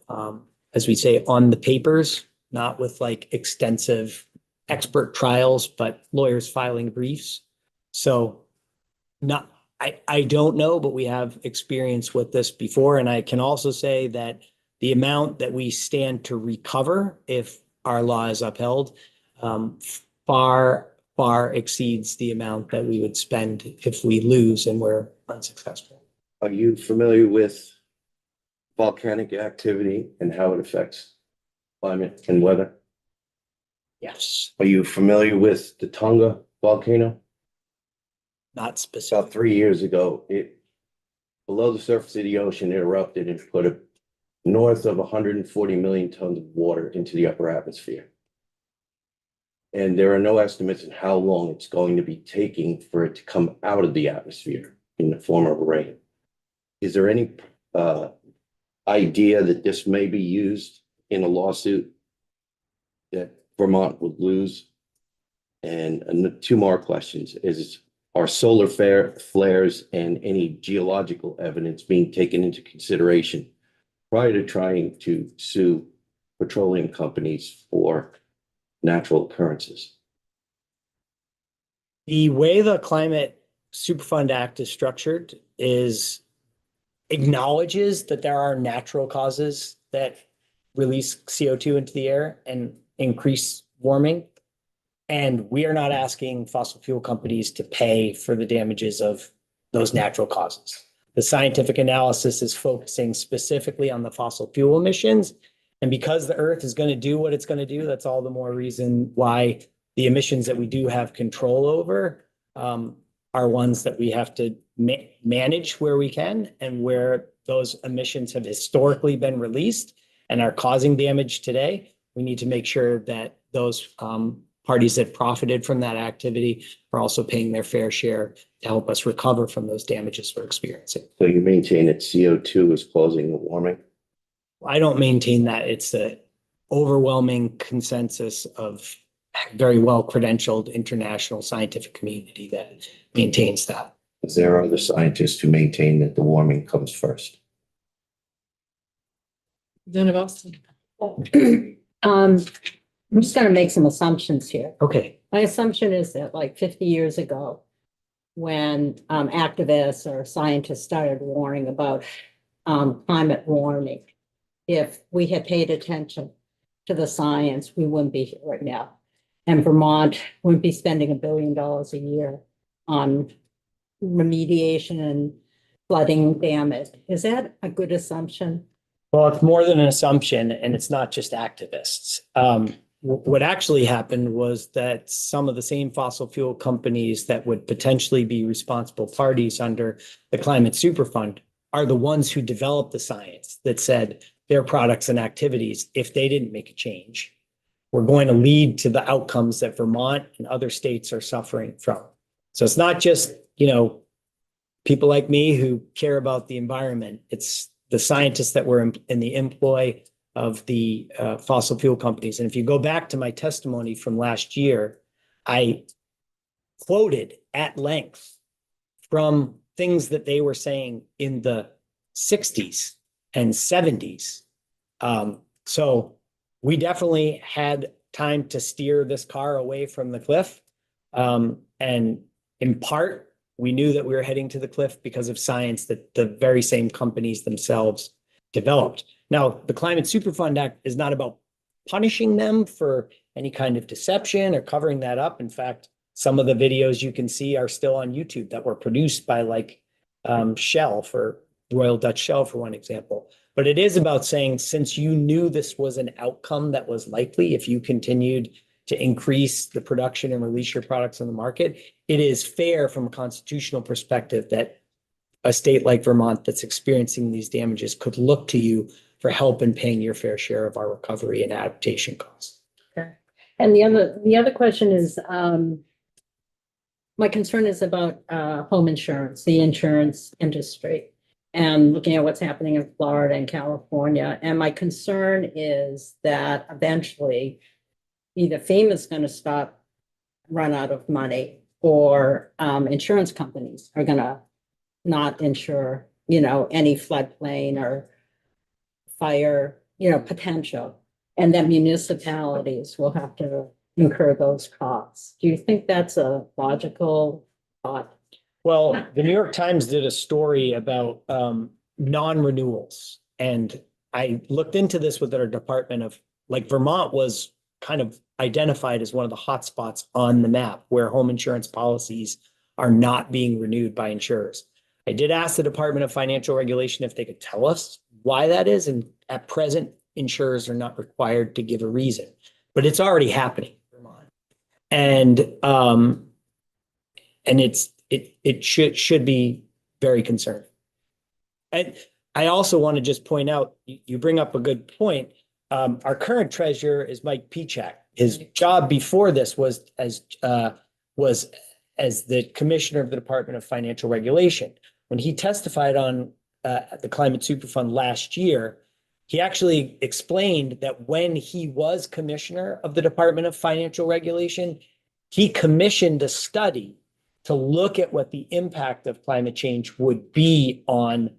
Speaker 4: as we say, on the papers, not with like extensive expert trials, but lawyers filing briefs. So I don't know, but we have experience with this before. And I can also say that the amount that we stand to recover if our law is upheld far exceeds the amount that we would spend if we lose and we're unsuccessful.
Speaker 6: Are you familiar with volcanic activity and how it affects climate and weather?
Speaker 4: Yes,
Speaker 6: Are you familiar with the Tonga volcano?
Speaker 4: not specific.
Speaker 6: About 3 years ago, below the surface of the ocean, it erupted and put north of 140 million tons of water into the upper atmosphere. And there are no estimates on how long it's going to be taking for it to come out of the atmosphere in the form of rain. Is there any idea that this may be used in a lawsuit that Vermont would lose? And two more questions. Are solar flares and any geological evidence being taken into consideration prior to trying to sue petroleum companies for natural occurrences?
Speaker 4: The way the Climate Superfund Act is structured is acknowledges that there are natural causes that release CO2 into the air and increase warming. And we are not asking fossil fuel companies to pay for the damages of those natural causes. The scientific analysis is focusing specifically on the fossil fuel emissions. And because the Earth is going to do what it's going to do, that's all the more reason why the emissions that we do have control over are ones that we have to manage where we can, and where those emissions have historically been released and are causing damage today. We need to make sure that those parties that profited from that activity are also paying their fair share to help us recover from those damages we're experiencing.
Speaker 6: So you maintain that CO2 is causing the warming?
Speaker 4: I don't maintain that. It's the overwhelming consensus of very well credentialed international scientific community that maintains that.
Speaker 6: There are other scientists who maintain that the warming comes first.
Speaker 3: Then of Austin.
Speaker 2: I'm just gonna make some assumptions here.
Speaker 4: Okay.
Speaker 2: My assumption is that like 50 years ago, when activists or scientists started warning about climate warming, if we had paid attention to the science, we wouldn't be here right now. And Vermont wouldn't be spending $1 billion a year on remediation and flooding damage. Is that a good assumption?
Speaker 4: Well, it's more than an assumption, and it's not just activists. What actually happened was that some of the same fossil fuel companies that would potentially be responsible parties under the Climate Superfund are the ones who developed the science that said their products and activities, if they didn't make a change, were going to lead to the outcomes that Vermont and other states are suffering from. So it's not just, people like me who care about the environment. It's the scientists that were in the employ of the fossil fuel companies. And if you go back to my testimony from last year, I quoted at length from things that they were saying in the 60s and 70s. So we definitely had time to steer this car away from the cliff. And in part, we knew that we were heading to the cliff because of science that the very same companies themselves developed. Now, the Climate Superfund Act is not about punishing them for any kind of deception or covering that up. In fact, some of the videos you can see are still on YouTube that were produced by Shell, for Royal Dutch Shell, for one example. But it is about saying, since you knew this was an outcome that was likely if you continued to increase the production and release your products on the market, it is fair from a constitutional perspective that a state like Vermont that's experiencing these damages could look to you for help in paying your fair share of our recovery and adaptation costs.
Speaker 2: Okay. And the other question is, my concern is about home insurance, the insurance industry, and looking at what's happening in Florida and California. And my concern is that eventually either FEMA is going to run out of money, or insurance companies are going to not insure, any floodplain or fire, potential, and that municipalities will have to incur those costs. Do you think that's a logical thought?
Speaker 4: Well, the New York Times did a story about non-renewals, and I looked into this with our department of, Vermont was kind of identified as one of the hotspots on the map where home insurance policies are not being renewed by insurers. I did ask the Department of Financial Regulation if they could tell us why that is, and at present, insurers are not required to give a reason, but it's already happening in Vermont, and it should be very concerning. And I also want to just point out, you bring up a good point. Our current treasurer is Mike Pichak. His job before this was as the commissioner of the Department of Financial Regulation. When he testified on the Climate Superfund last year, he actually explained that when he was commissioner of the Department of Financial Regulation, he commissioned a study to look at what the impact of climate change would be on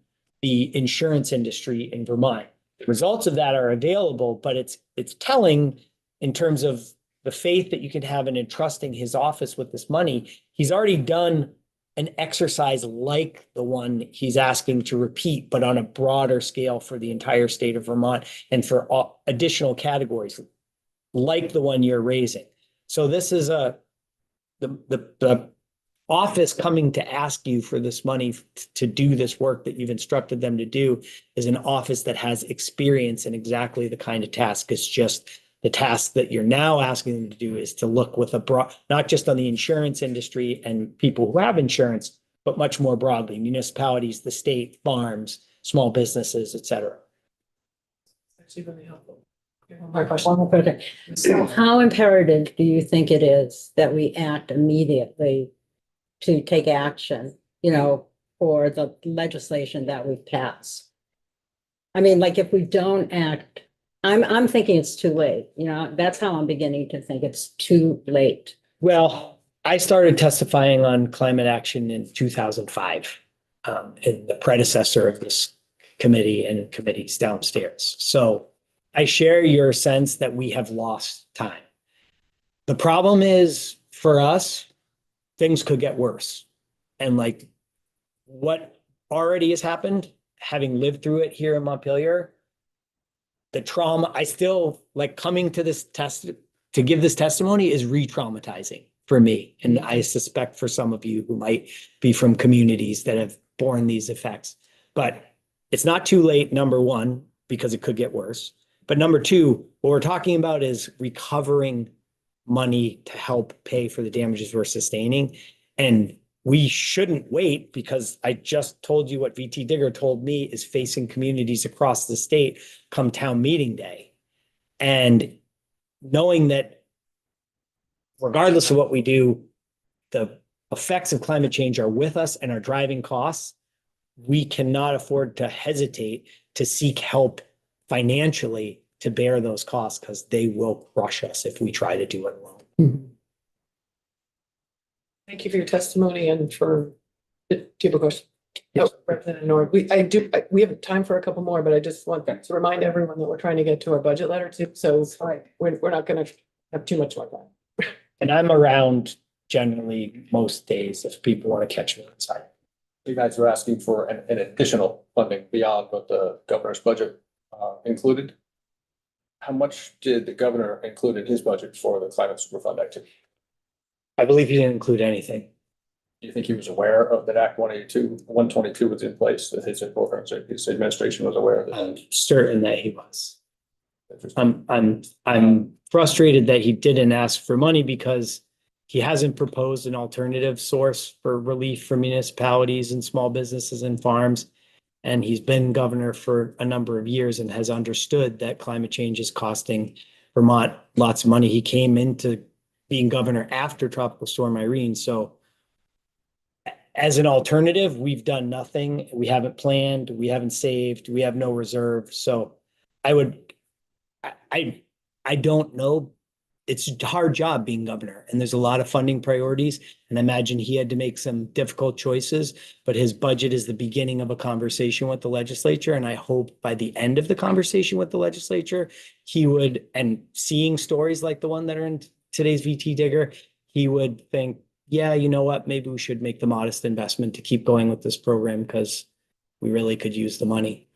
Speaker 4: the insurance industry in Vermont. The results of that are available, but it's telling in terms of the faith that you can have in entrusting his office with this money. He's already done an exercise like the one he's asking to repeat, but on a broader scale for the entire state of Vermont and for additional categories like the one you're raising. So this is the office coming to ask you for this money to do this work that you've instructed them to do is an office that has experience in exactly the kind of task. It's just the task that you're now asking them to do is to look with a broad, not just on the insurance industry and people who have insurance, but much more broadly, municipalities, the state, farms, small businesses, et cetera.
Speaker 3: Actually really helpful.
Speaker 2: One more question. So how imperative do you think it is that we act immediately to take action, for the legislation that we've passed? I mean, if we don't act, I'm thinking it's too late. That's how I'm beginning to think it's too late.
Speaker 4: Well, I started testifying on climate action in 2005, in the predecessor of this committee and committees downstairs. So I share your sense that we have lost time. The problem is, for us, things could get worse. And what already has happened, having lived through it here in Montpelier, the trauma, I still coming to this to give this testimony is re-traumatizing for me. And I suspect for some of you who might be from communities that have borne these effects. But it's not too late, number one, because it could get worse. But number two, what we're talking about is recovering money to help pay for the damages we're sustaining. And we shouldn't wait, because I just told you what VT Digger told me is facing communities across the state come town meeting day. And knowing that regardless of what we do, the effects of climate change are with us and are driving costs, we cannot afford to hesitate to seek help financially to bear those costs, because they will crush us if we try to do it alone.
Speaker 3: Thank you for your testimony and for, do you have a question? No, Representative Nord, we have time for a couple more, but I just want to remind everyone that we're trying to get to our budget letter too, so we're not gonna have too much more time.
Speaker 4: And I'm around generally most days if people want to catch me inside.
Speaker 7: You guys are asking for an additional funding beyond what the governor's budget included. How much did the governor include in his budget for the climate super fund activity?
Speaker 4: I believe he didn't include anything.
Speaker 7: Do you think he was aware of that Act 122 was in place, that his administration was aware of
Speaker 4: I'm
Speaker 7: that?
Speaker 4: certain that he was. I'm frustrated that he didn't ask for money, because he hasn't proposed an alternative source for relief for municipalities and small businesses and farms. And he's been governor for a number of years and has understood that climate change is costing Vermont lots of money. He came into being governor after Tropical Storm Irene. So as an alternative, we've done nothing. We haven't planned, we haven't saved, we have no reserve. So I don't know. It's a hard job being governor, and there's a lot of funding priorities. And I imagine he had to make some difficult choices, but his budget is the beginning of a conversation with the legislature. And I hope by the end of the conversation with the legislature, he would, and seeing stories like the one that are in today's VT Digger, he would think, yeah, you know what, maybe we should make the modest investment to keep going with this program, because we really could use the money.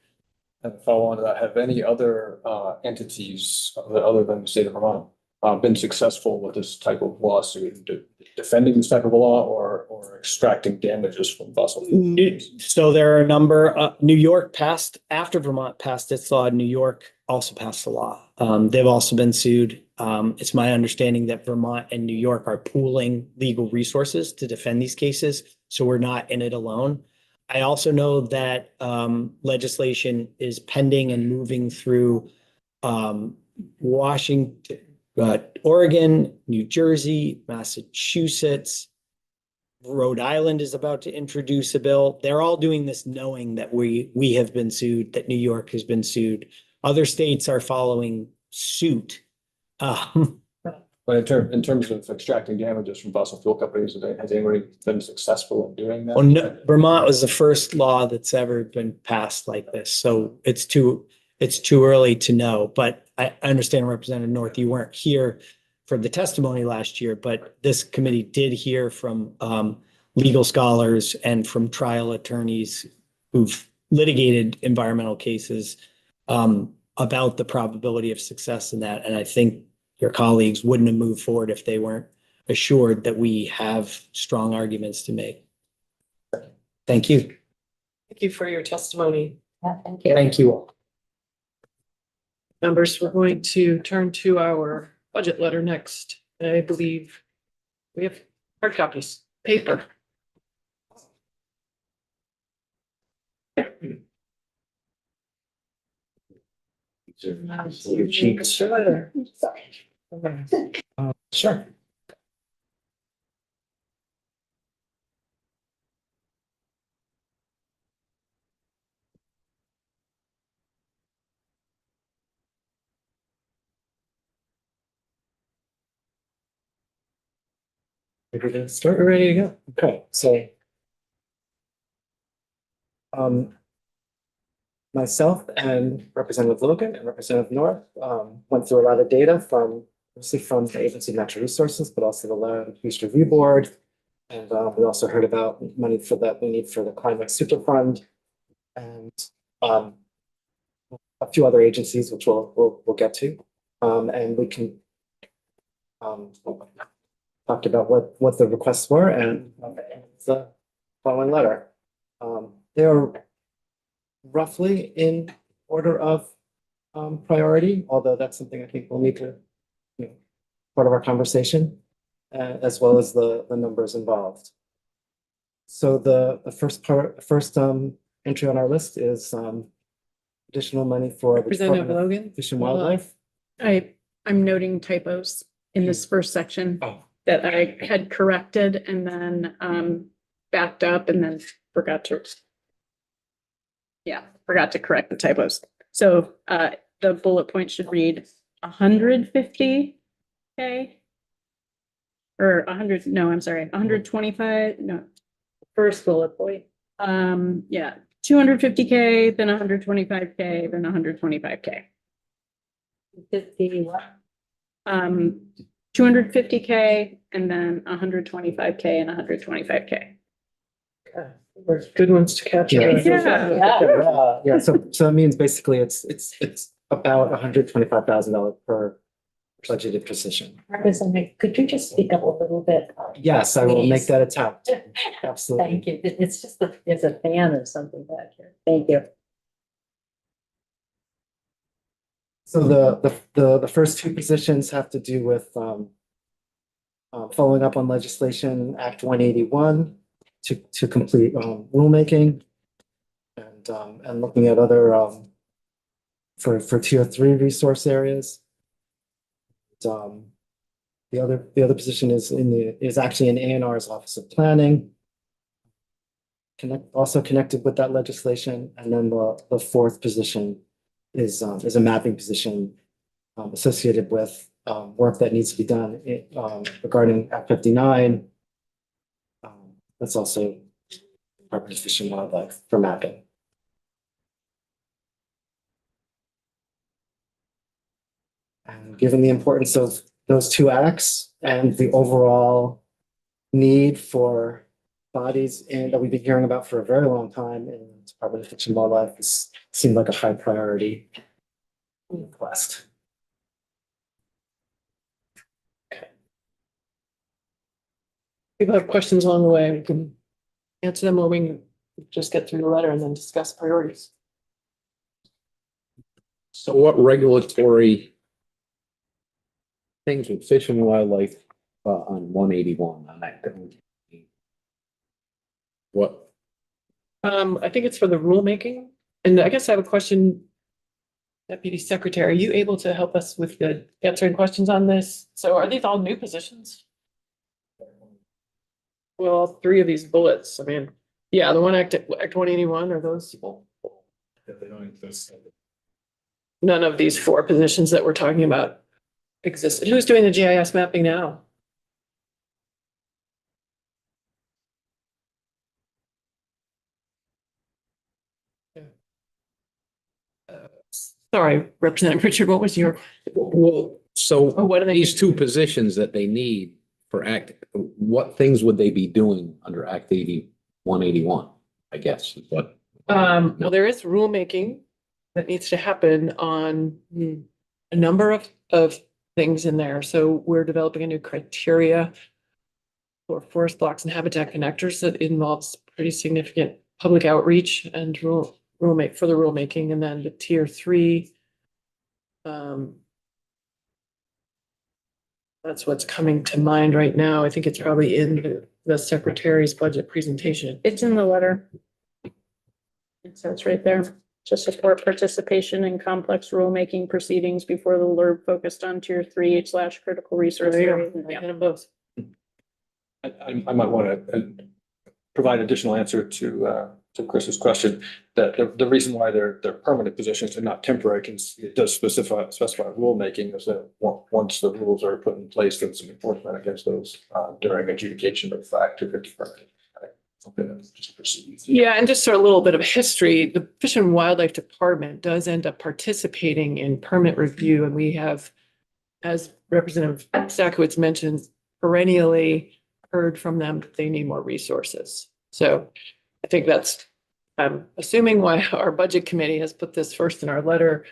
Speaker 7: And follow on to that, have any other entities other than the state of Vermont been successful with this type of lawsuit, defending this type of a law or extracting damages from fossil fuels?
Speaker 4: So there are a number, New York passed, after Vermont passed its law, New York also passed the law. They've also been sued. It's my understanding that Vermont and New York are pooling legal resources to defend these cases, so we're not in it alone. I also know that legislation is pending and moving through Washington, Oregon, New Jersey, Massachusetts. Rhode Island is about to introduce a bill. They're all doing this knowing that we have been sued, that New York has been sued. Other states are following suit.
Speaker 7: But in terms of extracting damages from fossil fuel companies, has anybody been successful in doing that?
Speaker 4: Well, no, Vermont was the first law that's ever been passed like this, so it's too early to know. But I understand, Representative North, you weren't here for the testimony last year, but this committee did hear from legal scholars and from trial attorneys who've litigated environmental cases about the probability of success in that. And I think your colleagues wouldn't have moved forward if they weren't assured that we have strong arguments to make. Thank you.
Speaker 3: Thank you for your testimony.
Speaker 2: Thank you.
Speaker 4: Thank you all.
Speaker 3: Members, we're going to turn to our budget letter next. I believe we have hard copies, paper.
Speaker 6: Your cheeks.
Speaker 3: Sure.
Speaker 4: Sure.
Speaker 8: Ready to start? We're ready to go. Okay, so myself and Representative Logan and Representative North went through a lot of data mostly from the Agency of Natural Resources, but also the Land Use Review Board. And we also heard about money that we need for the Climate Super Fund and a few other agencies, which we'll get to. And we can talked about what the requests were and the following letter. They are roughly in order of priority, although that's something I think we'll need to, part of our conversation, as well as the numbers involved. So the first entry on our list is additional money for the
Speaker 3: Representative
Speaker 8: Department of
Speaker 3: Logan?
Speaker 8: Fish and Wildlife.
Speaker 5: I'm noting typos in this first section
Speaker 8: Oh.
Speaker 5: that I had corrected and then backed up and then forgot to. Yeah, forgot to correct the typos. So the bullet point should read 150K. Or 100, no, I'm sorry, 125, no, first bullet point. Yeah, 250K, then 125K, then 125K.
Speaker 2: 50 what?
Speaker 5: 250K and then 125K and 125K.
Speaker 3: We're good ones to catch.
Speaker 8: Yeah.
Speaker 5: Yeah.
Speaker 8: So that means basically it's about $125,000 per budgeted position.
Speaker 2: Representative, could you just speak up a little bit?
Speaker 8: Yes, I will make
Speaker 2: Please.
Speaker 8: that attempt. Absolutely.
Speaker 2: Thank you. It's just that there's a fan or something back here. Thank you.
Speaker 8: So the first two positions have to do with following up on legislation, Act 181, to complete rulemaking and looking at other for tier 3 resource areas. The other position is actually in A&R's Office of Planning. Also connected with that legislation, and then the fourth position is a mapping position associated with work that needs to be done regarding Act 59. That's also Department of Fish and Wildlife for mapping. And given the importance of those two acts and the overall need for bodies that we've been hearing about for a very long time in the Department of Fish and Wildlife, this seemed like a high priority request.
Speaker 3: People have questions along the way, we can answer them, or we can just get through the letter and then discuss priorities.
Speaker 9: So what regulatory things with Fish and Wildlife on 181 on that? What?
Speaker 3: I think it's for the rulemaking, and I guess I have a question. Deputy Secretary, are you able to help us with the answering questions on this? So are these all new positions? Well, all three of these bullets, I mean, yeah, the one Act 181 are those people. None of these four positions that we're talking about exist. Who's doing the GIS mapping now? Sorry, Representative Richard, what was your,
Speaker 9: Well, so
Speaker 3: what are they?
Speaker 9: these two positions that they need for Act, what things would they be doing under Act 181, I guess, is what?
Speaker 3: Well, there is rulemaking that needs to happen on a number of things in there. So we're developing a new criteria for forest blocks and habitat connectors that involves pretty significant public outreach and rulemaking for the rulemaking, and then the tier 3. That's what's coming to mind right now. I think it's probably in the secretary's budget presentation.
Speaker 5: It's in the letter. It says right there, to support participation in complex rulemaking proceedings before the LURB focused on tier 3/critical resource
Speaker 3: There you
Speaker 5: areas.
Speaker 3: go. Hit them both.
Speaker 7: I might want to provide additional answer to Chris's question, that the reason why they're permanent positions and not temporary, because it does specify rulemaking, is that once the rules are put in place, there's some enforcement against those during adjudication of fact if it's permanent. Something that just proceeds.
Speaker 3: Yeah, and just sort of a little bit of history, the Fish and Wildlife Department does end up participating in permit review, and we have, as Representative Sakowitz mentioned, perennially heard from them that they need more resources. So I think that's, I'm assuming why our budget committee has put this first in our letter.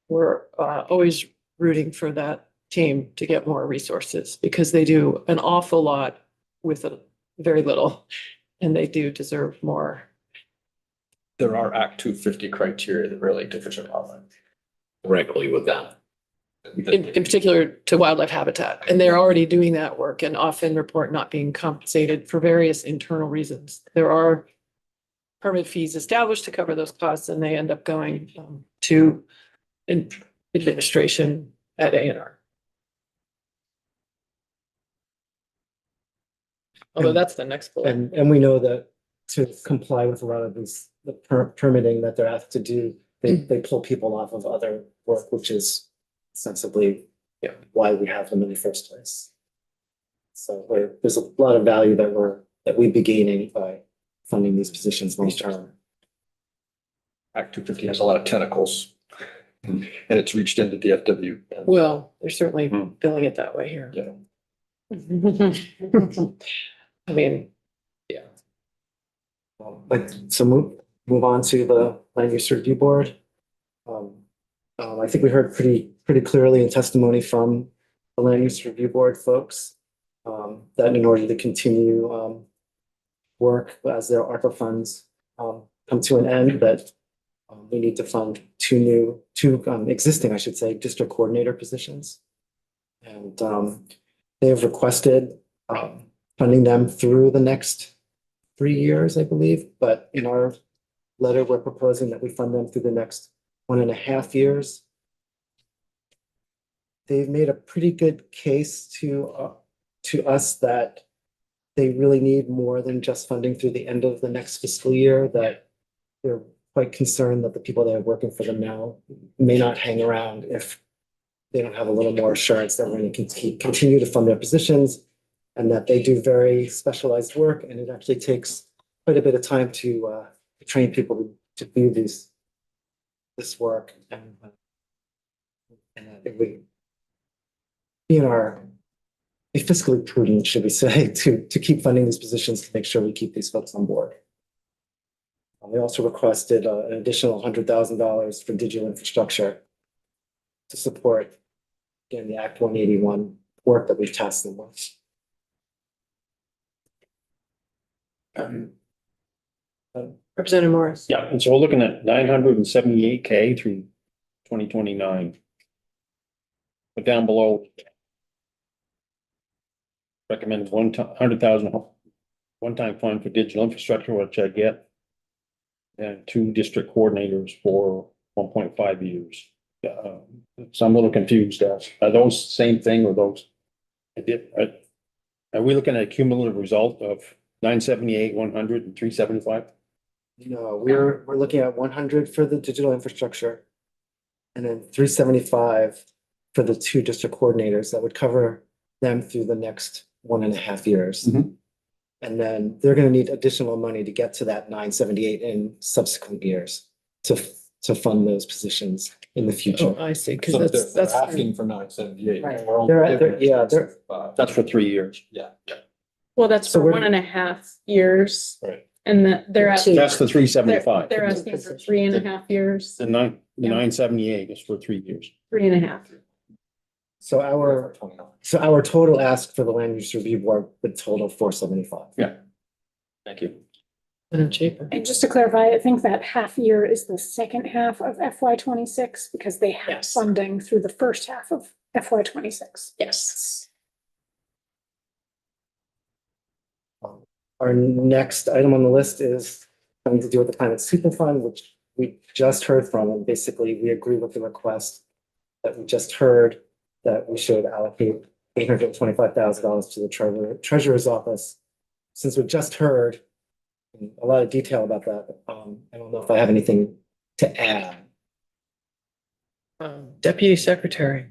Speaker 3: We're always rooting for that team to get more resources because they do an awful lot with very little, and they do deserve more.
Speaker 7: there are Act 250 criteria that relate to fish and wildlife.
Speaker 9: Directly with that.
Speaker 3: In particular to wildlife habitat, and they're already doing that work and often report not being compensated for various internal reasons. There are permit fees established to cover those costs, and they end up going to administration at A&R. Although that's the next bullet.
Speaker 8: And we know that to comply with a lot of these, the permitting that they're asked to do, they pull people off of other work, which is sensibly why we have them in the first place. So there's a lot of value that we'd be gaining by funding these positions long term.
Speaker 7: Act 250 has a lot of tentacles and it's reached into DFW.
Speaker 3: Well, they're certainly billing it that way here.
Speaker 7: Yeah.
Speaker 3: I mean,
Speaker 8: So move on to the land use review board. I think we heard pretty clearly in testimony from the land use review board folks that in order to continue work as their ARPA funds come to an end, that we need to fund two existing, I should say, district coordinator positions. And they have requested funding them through the next 3 years, I believe, but in our letter, we're proposing that we fund them through the next 1.5 years. They've made a pretty good case to us that they really need more than just funding through the end of the next fiscal year, that they're quite concerned that the people that are working for them now may not hang around if they don't have a little more assurance that we're going to continue to fund their positions, and that they do very specialized work, and it actually takes quite a bit of time to train people to do this work, and it would be fiscally prudent, should we say, to keep funding these positions to make sure we keep these folks on board. We also requested an additional $100,000 for digital infrastructure to support, again, the Act 181 work that we've tasked them with.
Speaker 3: Representative Morris.
Speaker 10: Yeah, and so we're looking at 978K through 2029. But down below, recommend 100,000 one-time fund for digital infrastructure, which I get, and 2 district coordinators for 1.5 years. So I'm a little confused. Are those the same thing, or those? Are we looking at a cumulative result of 978, 100, and 375?
Speaker 8: No, we're looking at 100 for the digital infrastructure, and then 375 for the 2 district coordinators that would cover them through the next 1.5 years.
Speaker 10: Mhm.
Speaker 8: And then they're going to need additional money to get to that 978 in subsequent years to fund those positions in the future.
Speaker 3: Oh, I see, because
Speaker 7: So
Speaker 3: that's
Speaker 7: they're asking for 978.
Speaker 8: Right.
Speaker 7: We're only
Speaker 8: They're at-
Speaker 7: giving
Speaker 8: yeah, they're-
Speaker 7: 775.
Speaker 10: That's for 3 years.
Speaker 7: Yeah.
Speaker 5: Well, that's
Speaker 8: So
Speaker 5: for
Speaker 8: we're-
Speaker 5: 1.5 years.
Speaker 7: Right.
Speaker 5: And they're asking,
Speaker 10: That's the 375.
Speaker 5: they're asking for 3.5 years,
Speaker 10: The 978 is for 3 years.
Speaker 5: 3.5.
Speaker 8: So our total ask for the land use review board would total 475.
Speaker 10: Thank you.
Speaker 3: and cheaper.
Speaker 11: And just to clarify, I think that half year is the second half of FY 26 because they have
Speaker 5: Yes.
Speaker 11: funding through the first half of FY 26.
Speaker 5: Yes.
Speaker 8: Our next item on the list is something to do with the Climate Super Fund, which we just heard from, and basically we agree with the request that we just heard, that we should allocate $825,000 to the treasurer's office. Since we just heard a lot of detail about that, I don't know if I have anything to add.
Speaker 3: Deputy Secretary.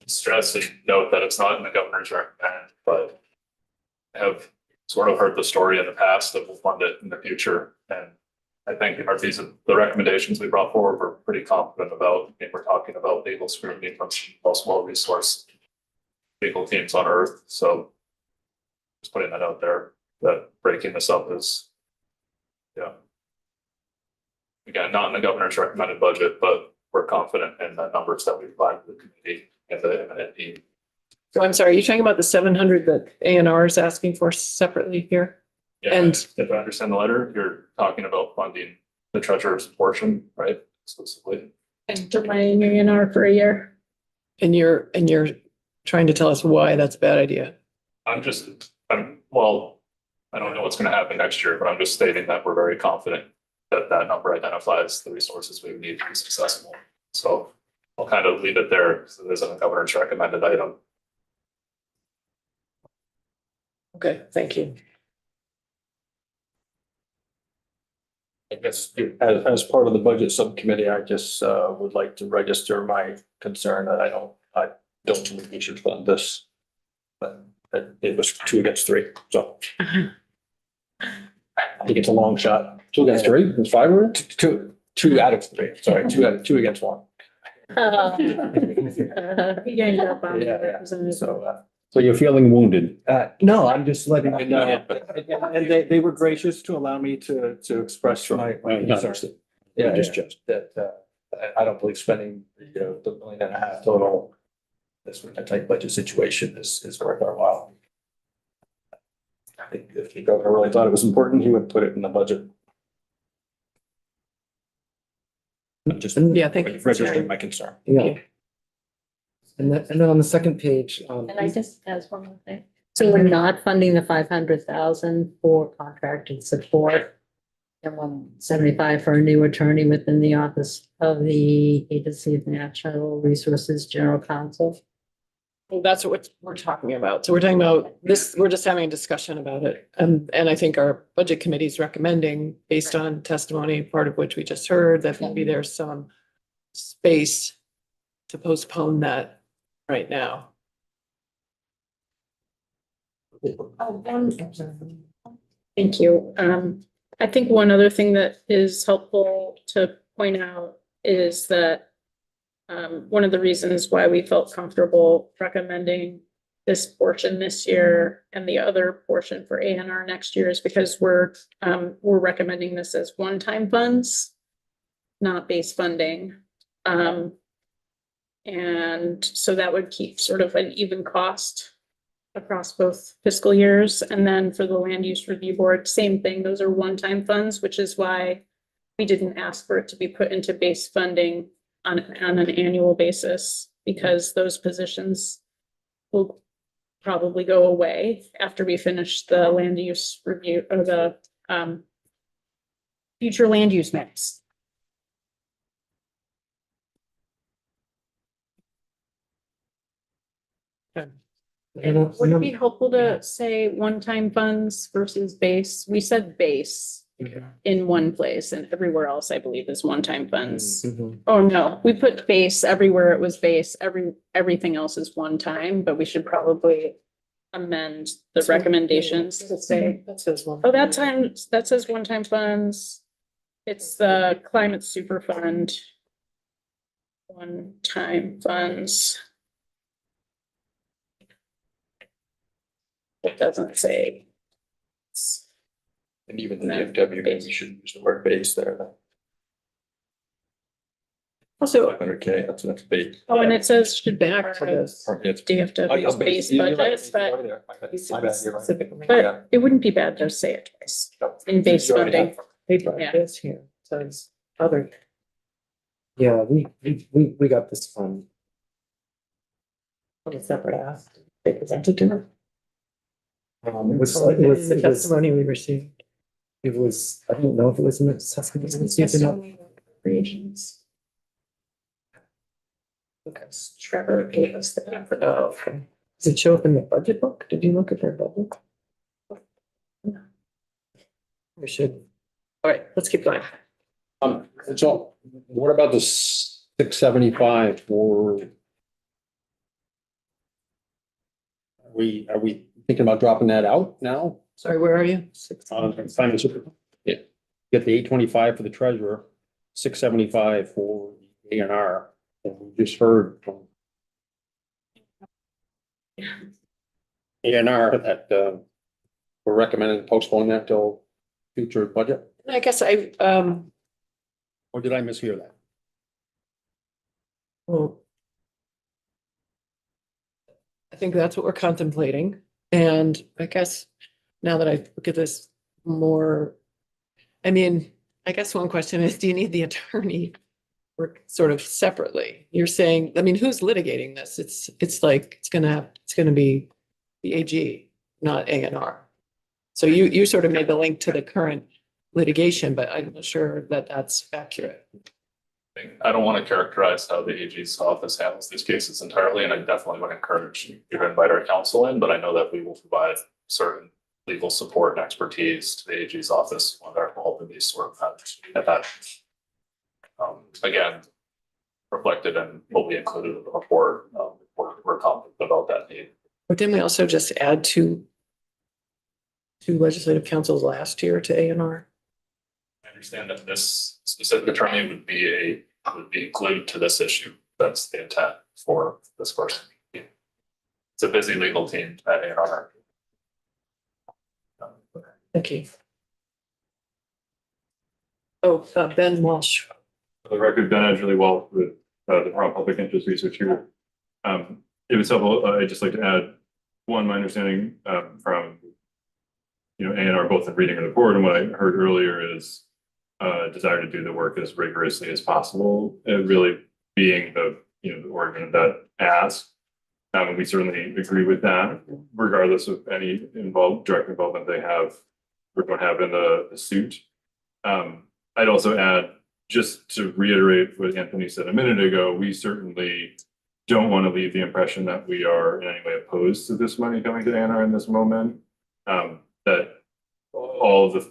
Speaker 12: Stress and note that it's not in the governor's recommend, but I have sort of heard the story in the past that we'll fund it in the future. And I think the recommendations we brought forward, we're pretty confident about. I mean, we're talking about legal scrutiny from most well-resourced legal teams on earth. So just putting that out there, that breaking this up is, again, not in the governor's recommended budget, but we're confident in the numbers that we provide to the committee and the imminent need.
Speaker 3: So I'm sorry, are you talking about the 700 that A&R is asking for separately here?
Speaker 12: Yeah,
Speaker 3: And-
Speaker 12: if I understand the letter, you're talking about funding the treasurer's portion, right, exclusively.
Speaker 5: And delaying your ANR for a year.
Speaker 3: And you're trying to tell us why that's a bad idea.
Speaker 12: Well, I don't know what's gonna happen next year, but I'm just stating that we're very confident that that number identifies the resources we need to be successful. So I'll kind of leave it there, because it isn't a governor's recommended item.
Speaker 3: Okay, thank you.
Speaker 7: I guess as part of the budget subcommittee, I just would like to register my concern that I don't believe we should fund this. But it was 2 against 3, so. I think it's a long shot.
Speaker 10: 2 against 3, it's 5 or?
Speaker 7: Two out of 3, sorry, 2 against 1.
Speaker 5: You ganged up on the
Speaker 7: Yeah,
Speaker 5: representative.
Speaker 10: So you're feeling wounded.
Speaker 7: No, I'm just letting you know. And they were gracious to allow me to express my concerns. Yeah, just that, I don't believe spending the $1.5 million total. This a tight budget situation is worth our while. I think if the governor really thought it was important, he would put it in the budget. Just
Speaker 3: Yeah, thank you for
Speaker 7: registering
Speaker 3: sharing.
Speaker 7: my concern.
Speaker 8: Yeah. And then on the second page,
Speaker 2: And I just ask one more thing. So we're not funding the 500,000 for contracted support. And 175 for a new attorney within the Office of the Agency of Natural Resources General Counsel.
Speaker 3: Well, that's what we're talking about. So we're talking about this, we're just having a discussion about it. And I think our budget committee is recommending, based on testimony, part of which we just heard, that maybe there's some space to postpone that right now.
Speaker 5: Thank you. I think one other thing that is helpful to point out is that one of the reasons why we felt comfortable recommending this portion this year and the other portion for ANR next year is because we're recommending this as one-time funds, not base funding. And so that would keep sort of an even cost across both fiscal years. And then for the Land Use Review Board, same thing. Those are one-time funds, which is why we didn't ask for it to be put into base funding on an annual basis, because those positions will probably go away after we finish the land use review or the future land use maps. Would it be helpful to say one-time funds versus base? We said base in one place, and everywhere else, I believe, is one-time funds. Oh, no, we put base everywhere it was base, everything else is one time, but we should probably amend the recommendations to say,
Speaker 3: That says one.
Speaker 5: oh, that says one-time funds. It's the climate super fund. One-time funds. It doesn't say.
Speaker 7: And even the DFW, maybe we should use the word base there.
Speaker 5: Also,
Speaker 7: 500K, that's big.
Speaker 5: oh, and it says should
Speaker 3: Back to this.
Speaker 5: DFW's base budgets, but
Speaker 3: Specifically.
Speaker 5: but it wouldn't be bad to say it twice in base funding.
Speaker 3: Paper,
Speaker 5: Yeah.
Speaker 3: this here says other.
Speaker 8: yeah, we got this fund.
Speaker 3: On a separate ask. They presented to her.
Speaker 8: It
Speaker 3: This
Speaker 8: was,
Speaker 3: is the testimony we received.
Speaker 8: I don't know if it was an assessment.
Speaker 3: Creations. Okay, Trevor gave us the. Oh, okay. Does it show up in the budget book? Did you look at their budget? We should. All right, let's keep going.
Speaker 10: So what about the 675 for? Are we thinking about dropping that out now?
Speaker 3: Sorry, where are you?
Speaker 10: Finance. Yeah. Get the 825 for the treasurer, 675 for the A&R, and we just heard from A&R that we're recommending postponing that till future budget,
Speaker 3: I guess
Speaker 10: or did I mishear that?
Speaker 3: well, I think that's what we're contemplating. And I guess now that I look at this more, I mean, I guess one question is, do you need the attorney work sort of separately? You're saying, I mean, who's litigating this? It's like, it's gonna be the AG, not ANR. So you sort of made the link to the current litigation, but I'm not sure that that's accurate.
Speaker 12: I don't want to characterize how the AG's office handles these cases entirely, and I definitely would encourage you to invite our counsel in, but I know that we will provide certain legal support and expertise to the AG's office when they're involved in these sort of matters. And that, again, reflected in what we included in the report. We're confident about that need.
Speaker 3: But didn't we also just add two legislative councils last year to ANR?
Speaker 12: I understand that this specific attorney would be glued to this issue. That's the intent for this person. It's a busy legal team at ANR.
Speaker 3: Thank you. Oh, Ben Walsh.
Speaker 13: For the record, Ben Edgerly Walsh with the Department of Public Interest Research here. If it's helpful, I'd just like to add one, my understanding from ANR, both in reading the report and what I heard earlier, is desire to do the work as rigorously as possible, and really being the organ that asks. We certainly agree with that, regardless of any direct involvement they have or don't have in the suit. I'd also add, just to reiterate what Anthony said a minute ago, we certainly don't want to leave the impression that we are in any way opposed to this money coming to ANR in this moment. That all of the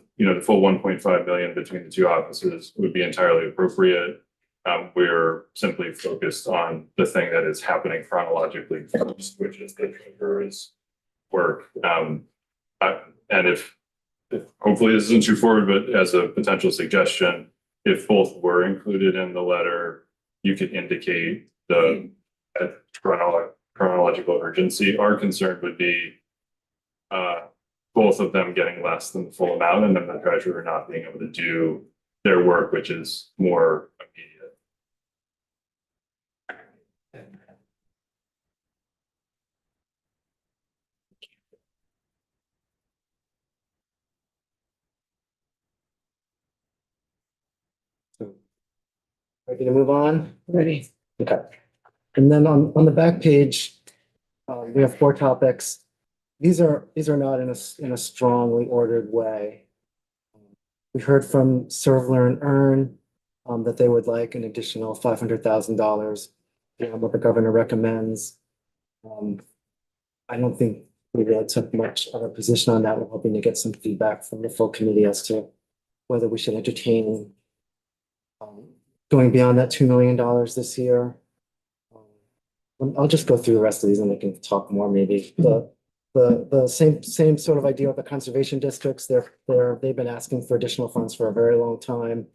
Speaker 13: full 1.5 million between the two offices would be entirely appropriate. We're simply focused on the thing that is happening chronologically first, which is the treasurer's work. And if hopefully this isn't too forward, but as a potential suggestion, if both were included in the letter, you could indicate the chronological urgency. Our concern would be both of them getting less than the full amount, and then the treasurer not being able to do their work, which is more immediate.
Speaker 8: Ready to move on?
Speaker 3: Ready.
Speaker 8: Okay. And then on the back page, we have 4 topics. These are not in a strongly ordered way. We heard from Serve, Learn, Earn that they would like an additional $500,000 beyond what the governor recommends. I don't think we really took much of a position on that. We're hoping to get some feedback from the full committee as to whether we should entertain going beyond that $2 million this year. I'll just go through the rest of these and we can talk more maybe. The same sort of idea with the conservation districts. They've been asking for additional funds for a very long time.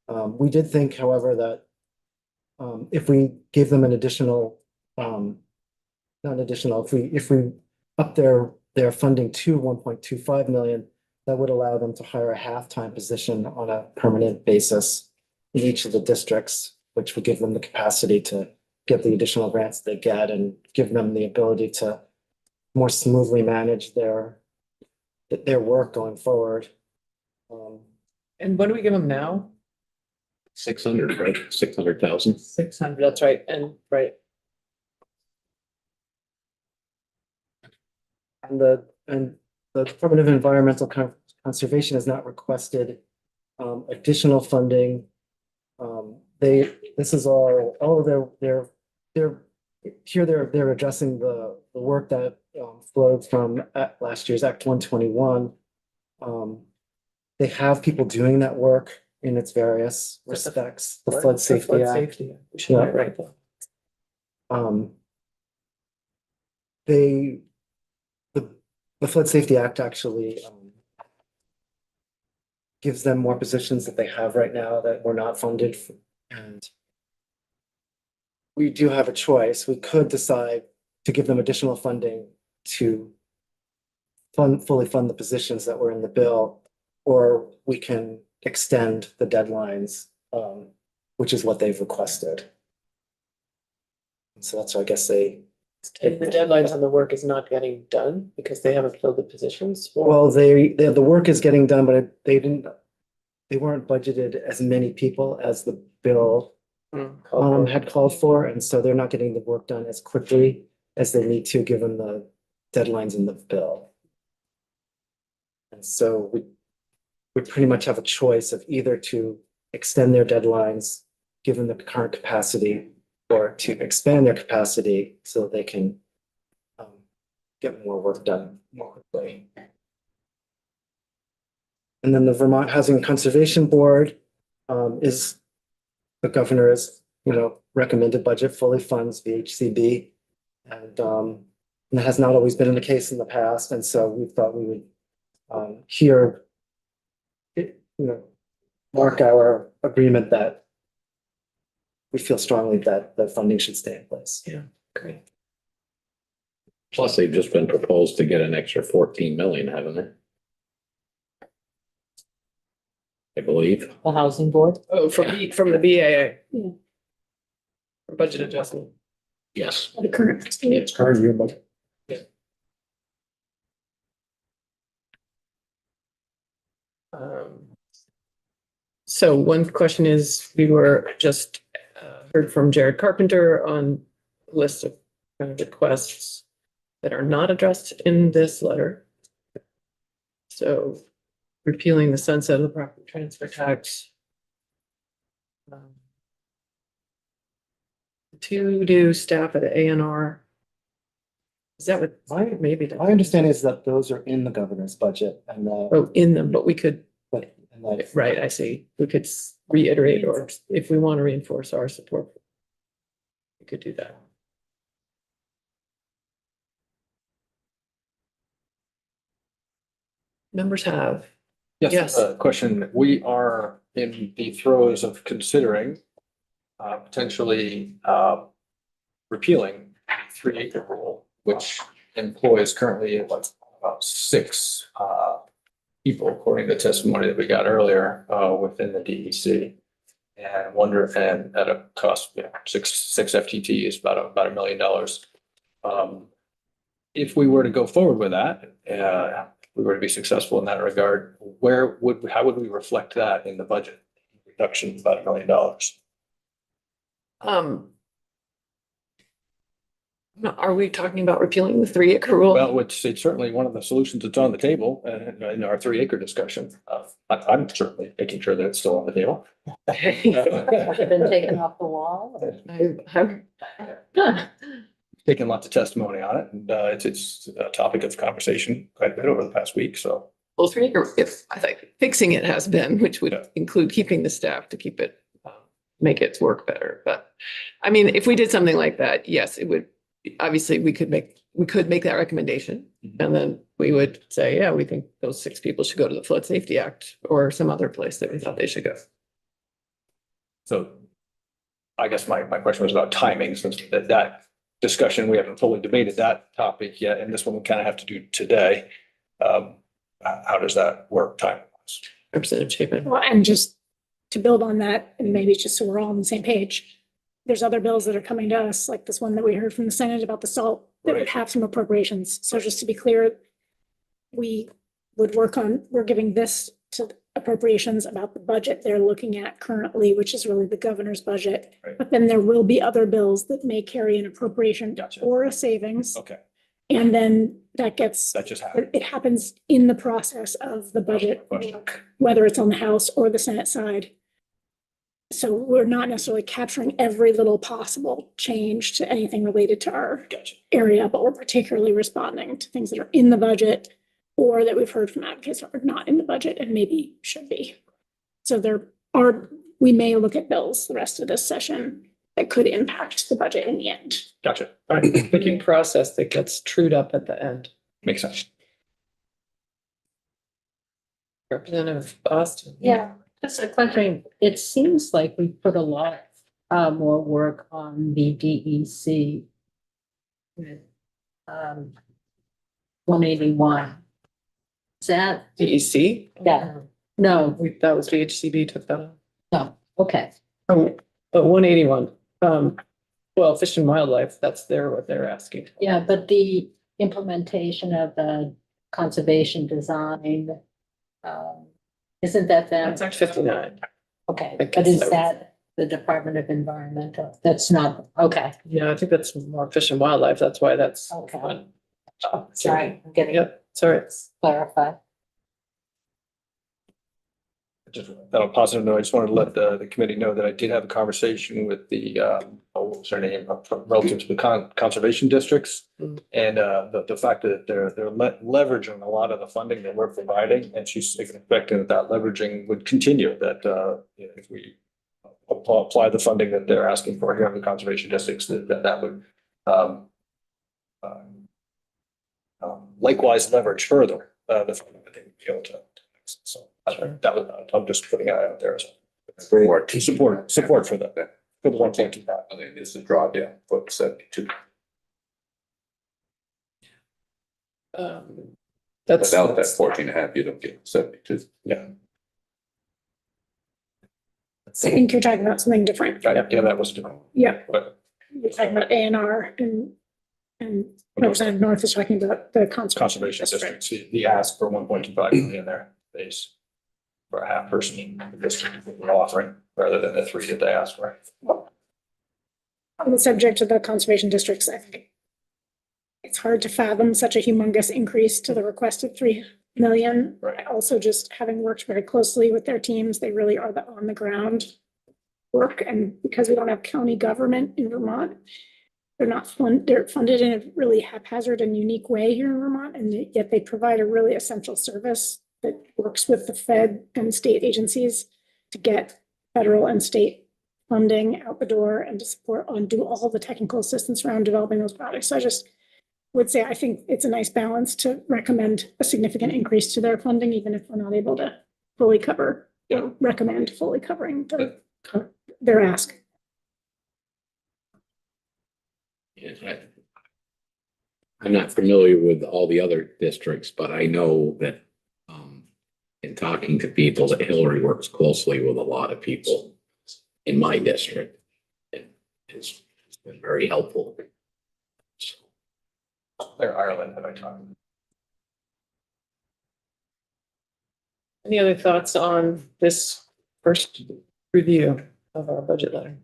Speaker 8: We did think, however, that if we gave them an additional, if we up their funding to 1.25 million, that would allow them to hire a half-time position on a permanent basis in each of the districts, which would give them the capacity to get the additional grants they get and give them the ability to more smoothly manage their work going forward.
Speaker 3: And what do we give them now?
Speaker 9: 600, right? 600,000.
Speaker 3: 600, that's right, and right.
Speaker 8: And the Department of Environmental Conservation has not requested additional funding. This is all they're addressing the work that flowed from last year's Act 121. They have people doing that work in its various respects. The Flood Safety Act.
Speaker 3: We should write right there.
Speaker 8: The Flood Safety Act actually gives them more positions that they have right now that were not funded. And we do have a choice. We could decide to give them additional funding to fully fund the positions that were in the bill, or we can extend the deadlines, which is what they've requested. So that's why I guess
Speaker 3: And the deadlines on the work is not getting done because they haven't filled the positions.
Speaker 8: well, the work is getting done, but they didn't. they weren't budgeted as many people as the bill
Speaker 3: Mm.
Speaker 8: had called for, and so they're not getting the work done as quickly as they need to, given the deadlines in the bill. And so we pretty much have a choice of either to extend their deadlines, given the current capacity, or to expand their capacity so they can get more work done more quickly. And then the Vermont Housing Conservation Board is, the governor has, recommended budget fully funds VHCB. And that has not always been the case in the past. And so we thought we would here, mark our agreement that we feel strongly that the funding should stay in place.
Speaker 3: Yeah, great.
Speaker 9: Plus, they've just been proposed to get an extra 14 million, haven't they? I believe.
Speaker 2: The housing board.
Speaker 3: Oh, from the BAA.
Speaker 11: Yeah.
Speaker 3: For budget adjustment.
Speaker 9: Yes.
Speaker 11: The current.
Speaker 7: It's current year budget.
Speaker 3: So one question is, we were just heard from Jared Carpenter on a list of kind of requests that are not addressed in this letter. So repealing the sunset of the property transfer tax. Two new staff at ANR. Is that what, maybe,
Speaker 8: My understanding is that those are in the governor's budget and
Speaker 3: oh, in them, but we could,
Speaker 8: that
Speaker 3: right, I see. We could reiterate, or if we want to reinforce our support, we could do that. Members have. Yes.
Speaker 7: Yes, question. We are in the throes of considering potentially repealing the 3-acre rule, which employs currently about 6 people, according to the testimony that we got earlier within the DEC. And wonder, and at a cost, six FTT is about $1 million. If we were to go forward with that, we were to be successful in that regard, how would we reflect that in the budget? Reduction of about $1 million.
Speaker 3: Are we talking about repealing the 3-acre rule?
Speaker 7: Well, it's certainly one of the solutions that's on the table in our 3-acre discussion. I'm certainly making sure that it's still on the table.
Speaker 2: Been taken off the wall.
Speaker 7: Taken lots of testimony on it, and it's a topic of conversation quite a bit over the past week, so.
Speaker 3: Well, 3-acre, if I think fixing it has been, which would include keeping the staff to keep it, make it work better. But I mean, if we did something like that, yes, it would, obviously we could make that recommendation. And then we would say, yeah, we think those 6 people should go to the Flood Safety Act or some other place that we thought they should go.
Speaker 7: So I guess my question was about timing, since that discussion, we haven't fully debated that topic yet, and this one we kind of have to do today. How does that work time-wise?
Speaker 3: Representative Chapin.
Speaker 11: Well, and just to build on that, and maybe just so we're all on the same page, there's other bills that are coming to us, like this one that we heard from the Senate about the salt, that would
Speaker 7: Right.
Speaker 11: have some appropriations. So just to be clear, we would we're giving this to appropriations about the budget they're looking at currently, which is really the governor's budget.
Speaker 7: Right.
Speaker 11: But then there will be other bills that may carry an appropriation
Speaker 7: Gotcha.
Speaker 11: or a savings.
Speaker 7: Okay,
Speaker 11: And then that
Speaker 7: just happened.
Speaker 11: it happens in the process of the budget
Speaker 7: Question.
Speaker 11: work, whether it's on the House or the Senate side. So we're not necessarily capturing every little possible change to anything related to our
Speaker 7: Gotcha.
Speaker 11: area, but we're particularly responding to things that are in the budget or that we've heard from advocates that are not in the budget and maybe should be. So we may look at bills the rest of this session that could impact the budget in the end.
Speaker 7: Gotcha. All right, thank you.
Speaker 3: Process that gets trued up at the end.
Speaker 7: Makes sense.
Speaker 3: Representative Austin.
Speaker 2: Yeah, just a question. It seems like we put a lot more work on the DEC with 181. Is that,
Speaker 3: DEC?
Speaker 2: yeah, no,
Speaker 3: That was VHCB took that on.
Speaker 2: no, okay.
Speaker 3: Oh, 181. Well, Fish and Wildlife, that's what they're asking.
Speaker 2: Yeah, but the implementation of the conservation design, Isn't that them?
Speaker 3: That's actually 59.
Speaker 2: Okay,
Speaker 3: I
Speaker 2: but
Speaker 3: guess
Speaker 2: is
Speaker 3: that was-
Speaker 2: that the Department of Environmental? That's not, okay.
Speaker 3: Yeah, I think that's more Fish and Wildlife. That's why that's.
Speaker 2: Okay.
Speaker 3: fun.
Speaker 2: Oh, sorry, I'm getting
Speaker 3: Yep, sorry.
Speaker 2: clarified.
Speaker 7: Just on a positive note, I just wanted to let the committee know that I did have a conversation with the, what was her name, relative to the conservation districts.
Speaker 3: Mm.
Speaker 7: And the fact that they're leveraging a lot of the funding that we're providing, and she's expecting that leveraging would continue, that you know, if we apply the funding that they're asking for here in the conservation districts, that would likewise leverage further the funding that they would be able to. So that was, I'm just putting it out there as support for that, for the 1.25.
Speaker 9: I mean, it's a drawdown for 72.
Speaker 3: That's.
Speaker 9: Without that 14 and a half, you don't get 72.
Speaker 7: Yeah,
Speaker 11: I think you're talking about something different.
Speaker 7: yeah, that was different,
Speaker 11: Yeah,
Speaker 7: but
Speaker 11: you're talking about A and R and Representative North is talking about the
Speaker 7: conservation districts, the ask for 1.25 million there base for a half person district that we're offering, rather than the 3 that they asked for.
Speaker 11: On the subject of the conservation districts, I think it's hard to fathom such a humongous increase to the requested 3 million.
Speaker 7: Right.
Speaker 11: Also, just having worked very closely with their teams, they really are the on the ground work. And because we don't have county government in Vermont, they're funded in a really haphazard and unique way here in Vermont, and yet they provide a really essential service that works with the Fed and state agencies to get federal and state funding out the door and to support and do all the technical assistance around developing those projects. So I just would say I think it's a nice balance to recommend a significant increase to their funding, even if we're not able to fully cover, recommend fully covering their ask.
Speaker 9: I'm not familiar with all the other districts, but I know that in talking to people that Hillary works closely with a lot of people in my district. It's been very helpful.
Speaker 7: They're Ireland, have I talked?
Speaker 3: Any other thoughts on this first review of our budget letter?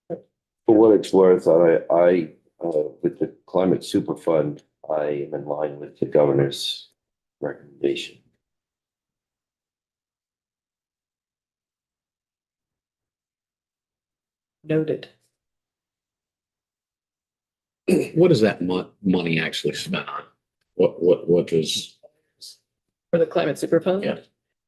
Speaker 6: For what it's worth, I with the climate super fund, I am in line with the governor's recommendation.
Speaker 3: Noted.
Speaker 9: What is that money actually spent on? What is?
Speaker 3: For the climate super fund?
Speaker 9: Yeah.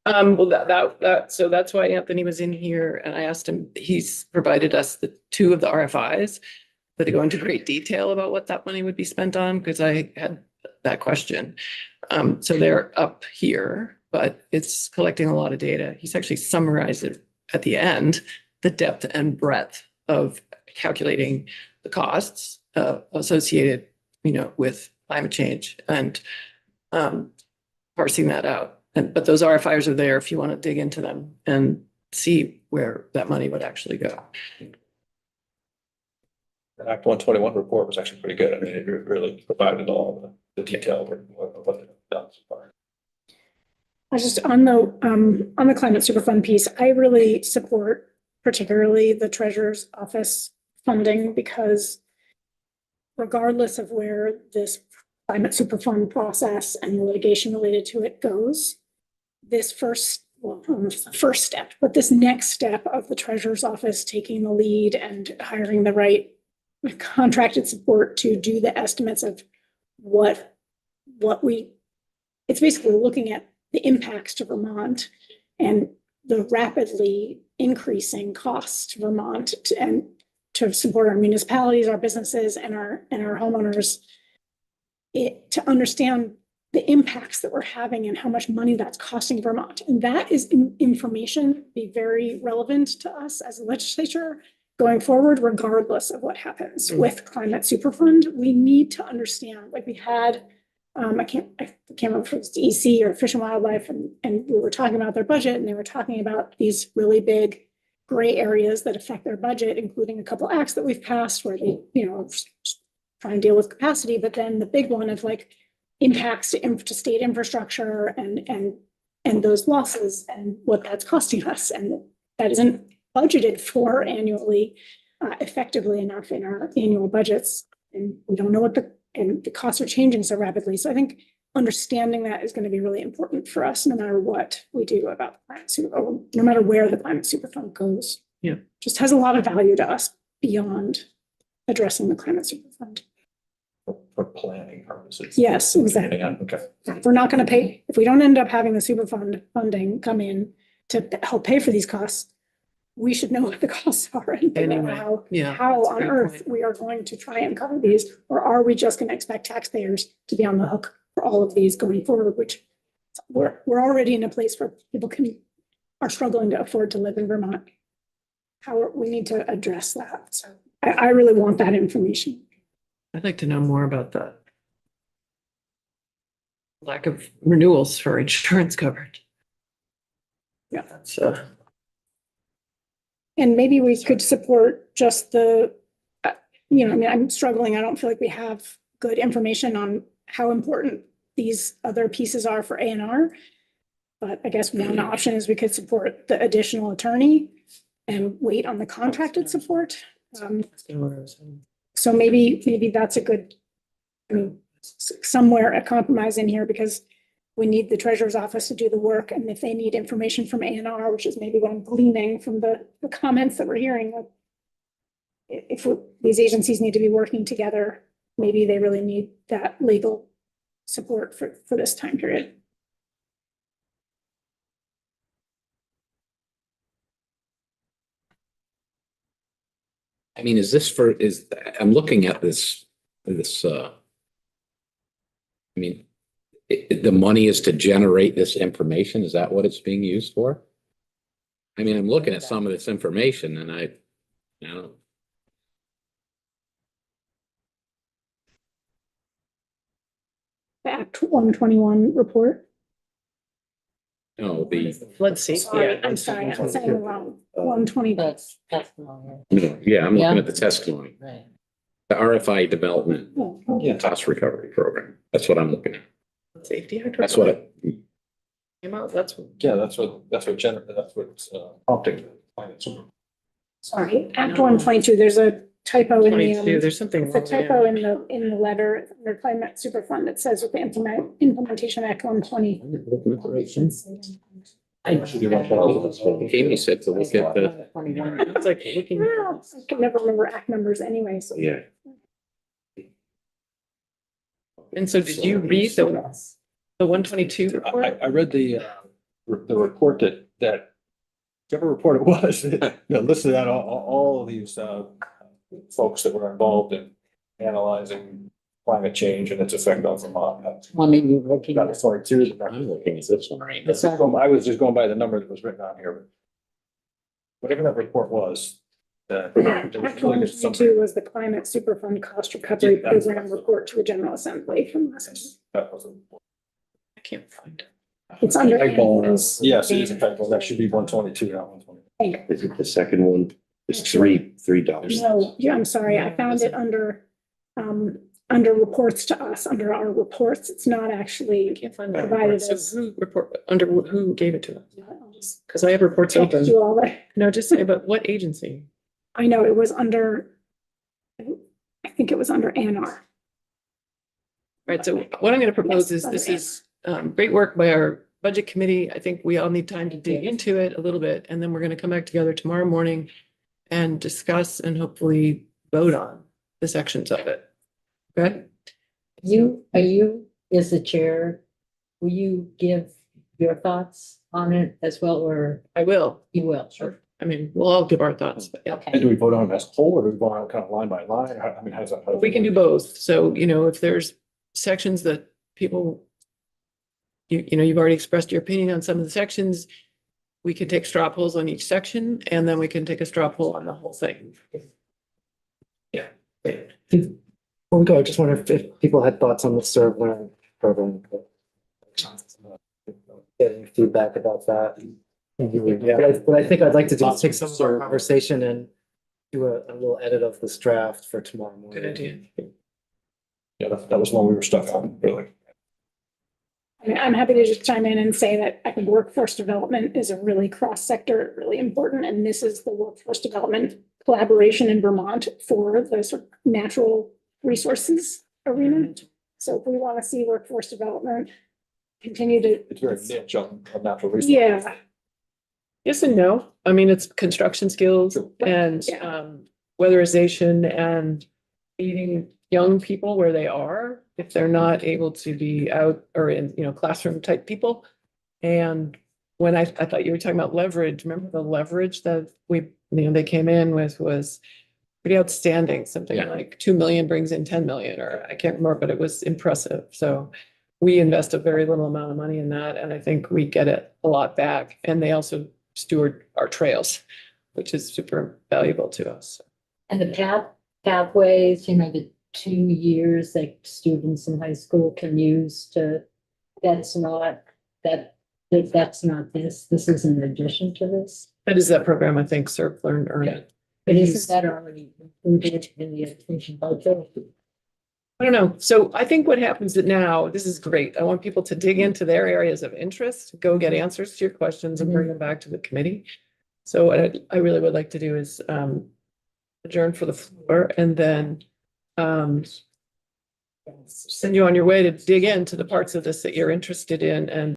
Speaker 3: Well, so that's why Anthony was in here and I asked him, he's provided us the 2 of the RFIs that go into great detail about what that money would be spent on, because I had that question. So they're up here, but it's collecting a lot of data. He's actually summarized it at the end, the depth and breadth of calculating the costs associated, with climate change and parsing that out. But those RFIs are there if you want to dig into them and see where that money would actually go.
Speaker 7: The Act 121 report was actually pretty good. I mean, it really provided all the detail of what they've done so far.
Speaker 11: I just on the climate superfund piece, I really support particularly the treasurer's office funding, because regardless of where this climate superfund process and the litigation related to it goes, this first step, but this next step of the treasurer's office taking the lead and hiring the right contracted support to do the estimates of it's basically looking at the impacts to Vermont and the rapidly increasing costs to Vermont and to support our municipalities, our businesses, and our homeowners, to understand the impacts that we're having and how much money that's costing Vermont. And that is information be very relevant to us as a legislature going forward, regardless of what happens with Climate Superfund. We need to understand, like we had, I can't remember if it was EC or Fish and Wildlife, and we were talking about their budget, and they were talking about these really big gray areas that affect their budget, including a couple acts that we've passed where they, trying to deal with capacity, but then the big one of like impacts to state infrastructure and and those losses and what that's costing us. And that isn't budgeted for annually effectively enough in our annual budgets. And we don't know and the costs are changing so rapidly. So I think understanding that is going to be really important for us, no matter what we do about the climate super, or no matter where the climate super fund goes.
Speaker 3: Yeah.
Speaker 11: Just has a lot of value to us beyond addressing the climate super fund.
Speaker 7: For planning purposes.
Speaker 11: Yes, exactly.
Speaker 7: Yeah, okay.
Speaker 11: If we're not going to pay, if we don't end up having the super fund funding come in to help pay for these costs, we should know what the costs are and figure
Speaker 3: Anyway,
Speaker 11: out
Speaker 3: yeah,
Speaker 11: how
Speaker 3: that's a
Speaker 11: on
Speaker 3: great
Speaker 11: earth
Speaker 3: point.
Speaker 11: we are going to try and cover these, or are we just going to expect taxpayers to be on the hook for all of these going forward, which we're already in a place where people are struggling to afford to live in Vermont. We need to address that. So I really want that information.
Speaker 3: I'd like to know more about the lack of renewals for insurance coverage.
Speaker 11: Yeah.
Speaker 3: That's,
Speaker 11: And maybe we could support just the, I mean, I'm struggling. I don't feel like we have good information on how important these other pieces are for A&R. But I guess one option is we could support the additional attorney and wait on the contracted support. So maybe that's a good, somewhere a compromise in here, because we need the treasurer's office to do the work. And if they need information from A&R, which is maybe what I'm gleaning from the comments that we're hearing, like if these agencies need to be working together, maybe they really need that legal support for this time period.
Speaker 9: I mean, I'm looking at this, I mean, the money is to generate this information. Is that what it's being used for? I mean, I'm looking at some of this information and I don't.
Speaker 11: The Act 121 report.
Speaker 9: No,
Speaker 3: Let's see.
Speaker 11: Sorry, I'm sorry, I'm saying it wrong. 120.
Speaker 2: That's testimony,
Speaker 9: yeah, I'm looking
Speaker 2: Yeah.
Speaker 9: at the testimony,
Speaker 2: right?
Speaker 9: the RFI development
Speaker 7: Yeah.
Speaker 9: cost recovery program. That's what I'm looking at.
Speaker 3: Safety Act.
Speaker 9: That's what
Speaker 3: Came out, that's.
Speaker 7: Yeah, that's what's prompting.
Speaker 11: Sorry, Act 122, there's a typo in the,
Speaker 3: 22, there's something.
Speaker 11: it's a
Speaker 3: wrong there.
Speaker 11: typo in the letter under climate super fund that says with the implementation Act 120.
Speaker 9: Amy said to look at the,
Speaker 3: It's like looking.
Speaker 11: Well, I can never remember Act numbers anyway, so.
Speaker 9: yeah.
Speaker 3: And so did you read the 122 report?
Speaker 7: I read the report that whichever report it was, that listed out all of these folks that were involved in analyzing climate change and its effect on Vermont.
Speaker 2: Well, maybe you're looking
Speaker 7: Got
Speaker 2: at.
Speaker 7: 22.
Speaker 9: I'm looking at this one right now.
Speaker 2: This one.
Speaker 7: I was just going by the number that was written on here, but whatever that report was.
Speaker 11: Act 122 was the climate super fund cost recovery program report to the General Assembly from last.
Speaker 7: That was
Speaker 3: I can't find it.
Speaker 11: It's under.
Speaker 7: yes, it is in fact, well, that should be 122, not 120.
Speaker 6: Is it the second one? It's $3.
Speaker 11: No, yeah, I'm sorry, I found it under reports to us, under our reports. It's not
Speaker 3: I
Speaker 11: actually.
Speaker 3: can't find the
Speaker 11: Provided
Speaker 3: report. So
Speaker 11: as-
Speaker 3: who report, under who gave it to us?
Speaker 11: I'll just
Speaker 3: Because I have reports
Speaker 11: text
Speaker 3: open.
Speaker 11: you all that.
Speaker 3: No, just say, but what agency?
Speaker 11: I know it was under, I think it was under ANR.
Speaker 3: Right, so what I'm gonna propose
Speaker 11: Yes,
Speaker 3: is, this
Speaker 11: under
Speaker 3: is great work by our budget committee. I think we all need time to dig into it a little bit, and then we're gonna come back together tomorrow morning and discuss and hopefully vote on the sections of it. Okay?
Speaker 2: Are you, as the chair, will you give your thoughts on it as well, or
Speaker 3: I will.
Speaker 2: you will? Sure.
Speaker 3: I mean, we'll all give our thoughts, but yeah.
Speaker 7: And
Speaker 2: Okay,
Speaker 7: do we vote on it as a whole, or do we vote on it kind of line by line? I mean, how's that?
Speaker 3: We can do both. So, if there's sections that people, you've already expressed your opinion on some of the sections, we can take straw polls on each section, and then we can take a straw poll on the whole thing.
Speaker 8: Yeah. Before we go, I just wonder if people had thoughts on the Serve Learn program. Getting feedback about that.
Speaker 7: Yeah.
Speaker 8: But I think I'd like to do is take some of our conversation and do a little edit of this draft for tomorrow morning.
Speaker 3: Good idea.
Speaker 7: Yeah, that was one we were stuck on, really.
Speaker 11: I mean, I'm happy to just chime in and say that I think workforce development is a really cross-sector, really important, and this is the workforce development collaboration in Vermont for the sort of natural resources arena. So if we want to see workforce development continue to.
Speaker 7: It's very niche on natural resources.
Speaker 11: Yeah,
Speaker 3: Yes and no. I mean, it's construction skills and
Speaker 11: Yeah.
Speaker 3: weatherization and meeting young people where they are, if they're not able to be out or in, classroom type people. And when I thought you were talking about leverage, remember the leverage that they came in with was pretty outstanding, something
Speaker 9: Yeah.
Speaker 3: like 2 million brings in 10 million, or I can't remember, but it was impressive. So we invest a very little amount of money in that, and I think we get it a lot back. And they also steward our trails, which is super valuable to us.
Speaker 2: And the pathways, the 2 years that students in high school can use that's not this. This is in addition to this.
Speaker 3: That is that program, I think, Serve, Learn, Earn It.
Speaker 2: But isn't that already included in the education budget?
Speaker 3: I don't know. So I think what happens now, this is great. I want people to dig into their areas of interest, go get answers to your questions and bring them back to the committee. So what I really would like to do is adjourn for the floor and then send you on your way to dig into the parts of this that you're interested in and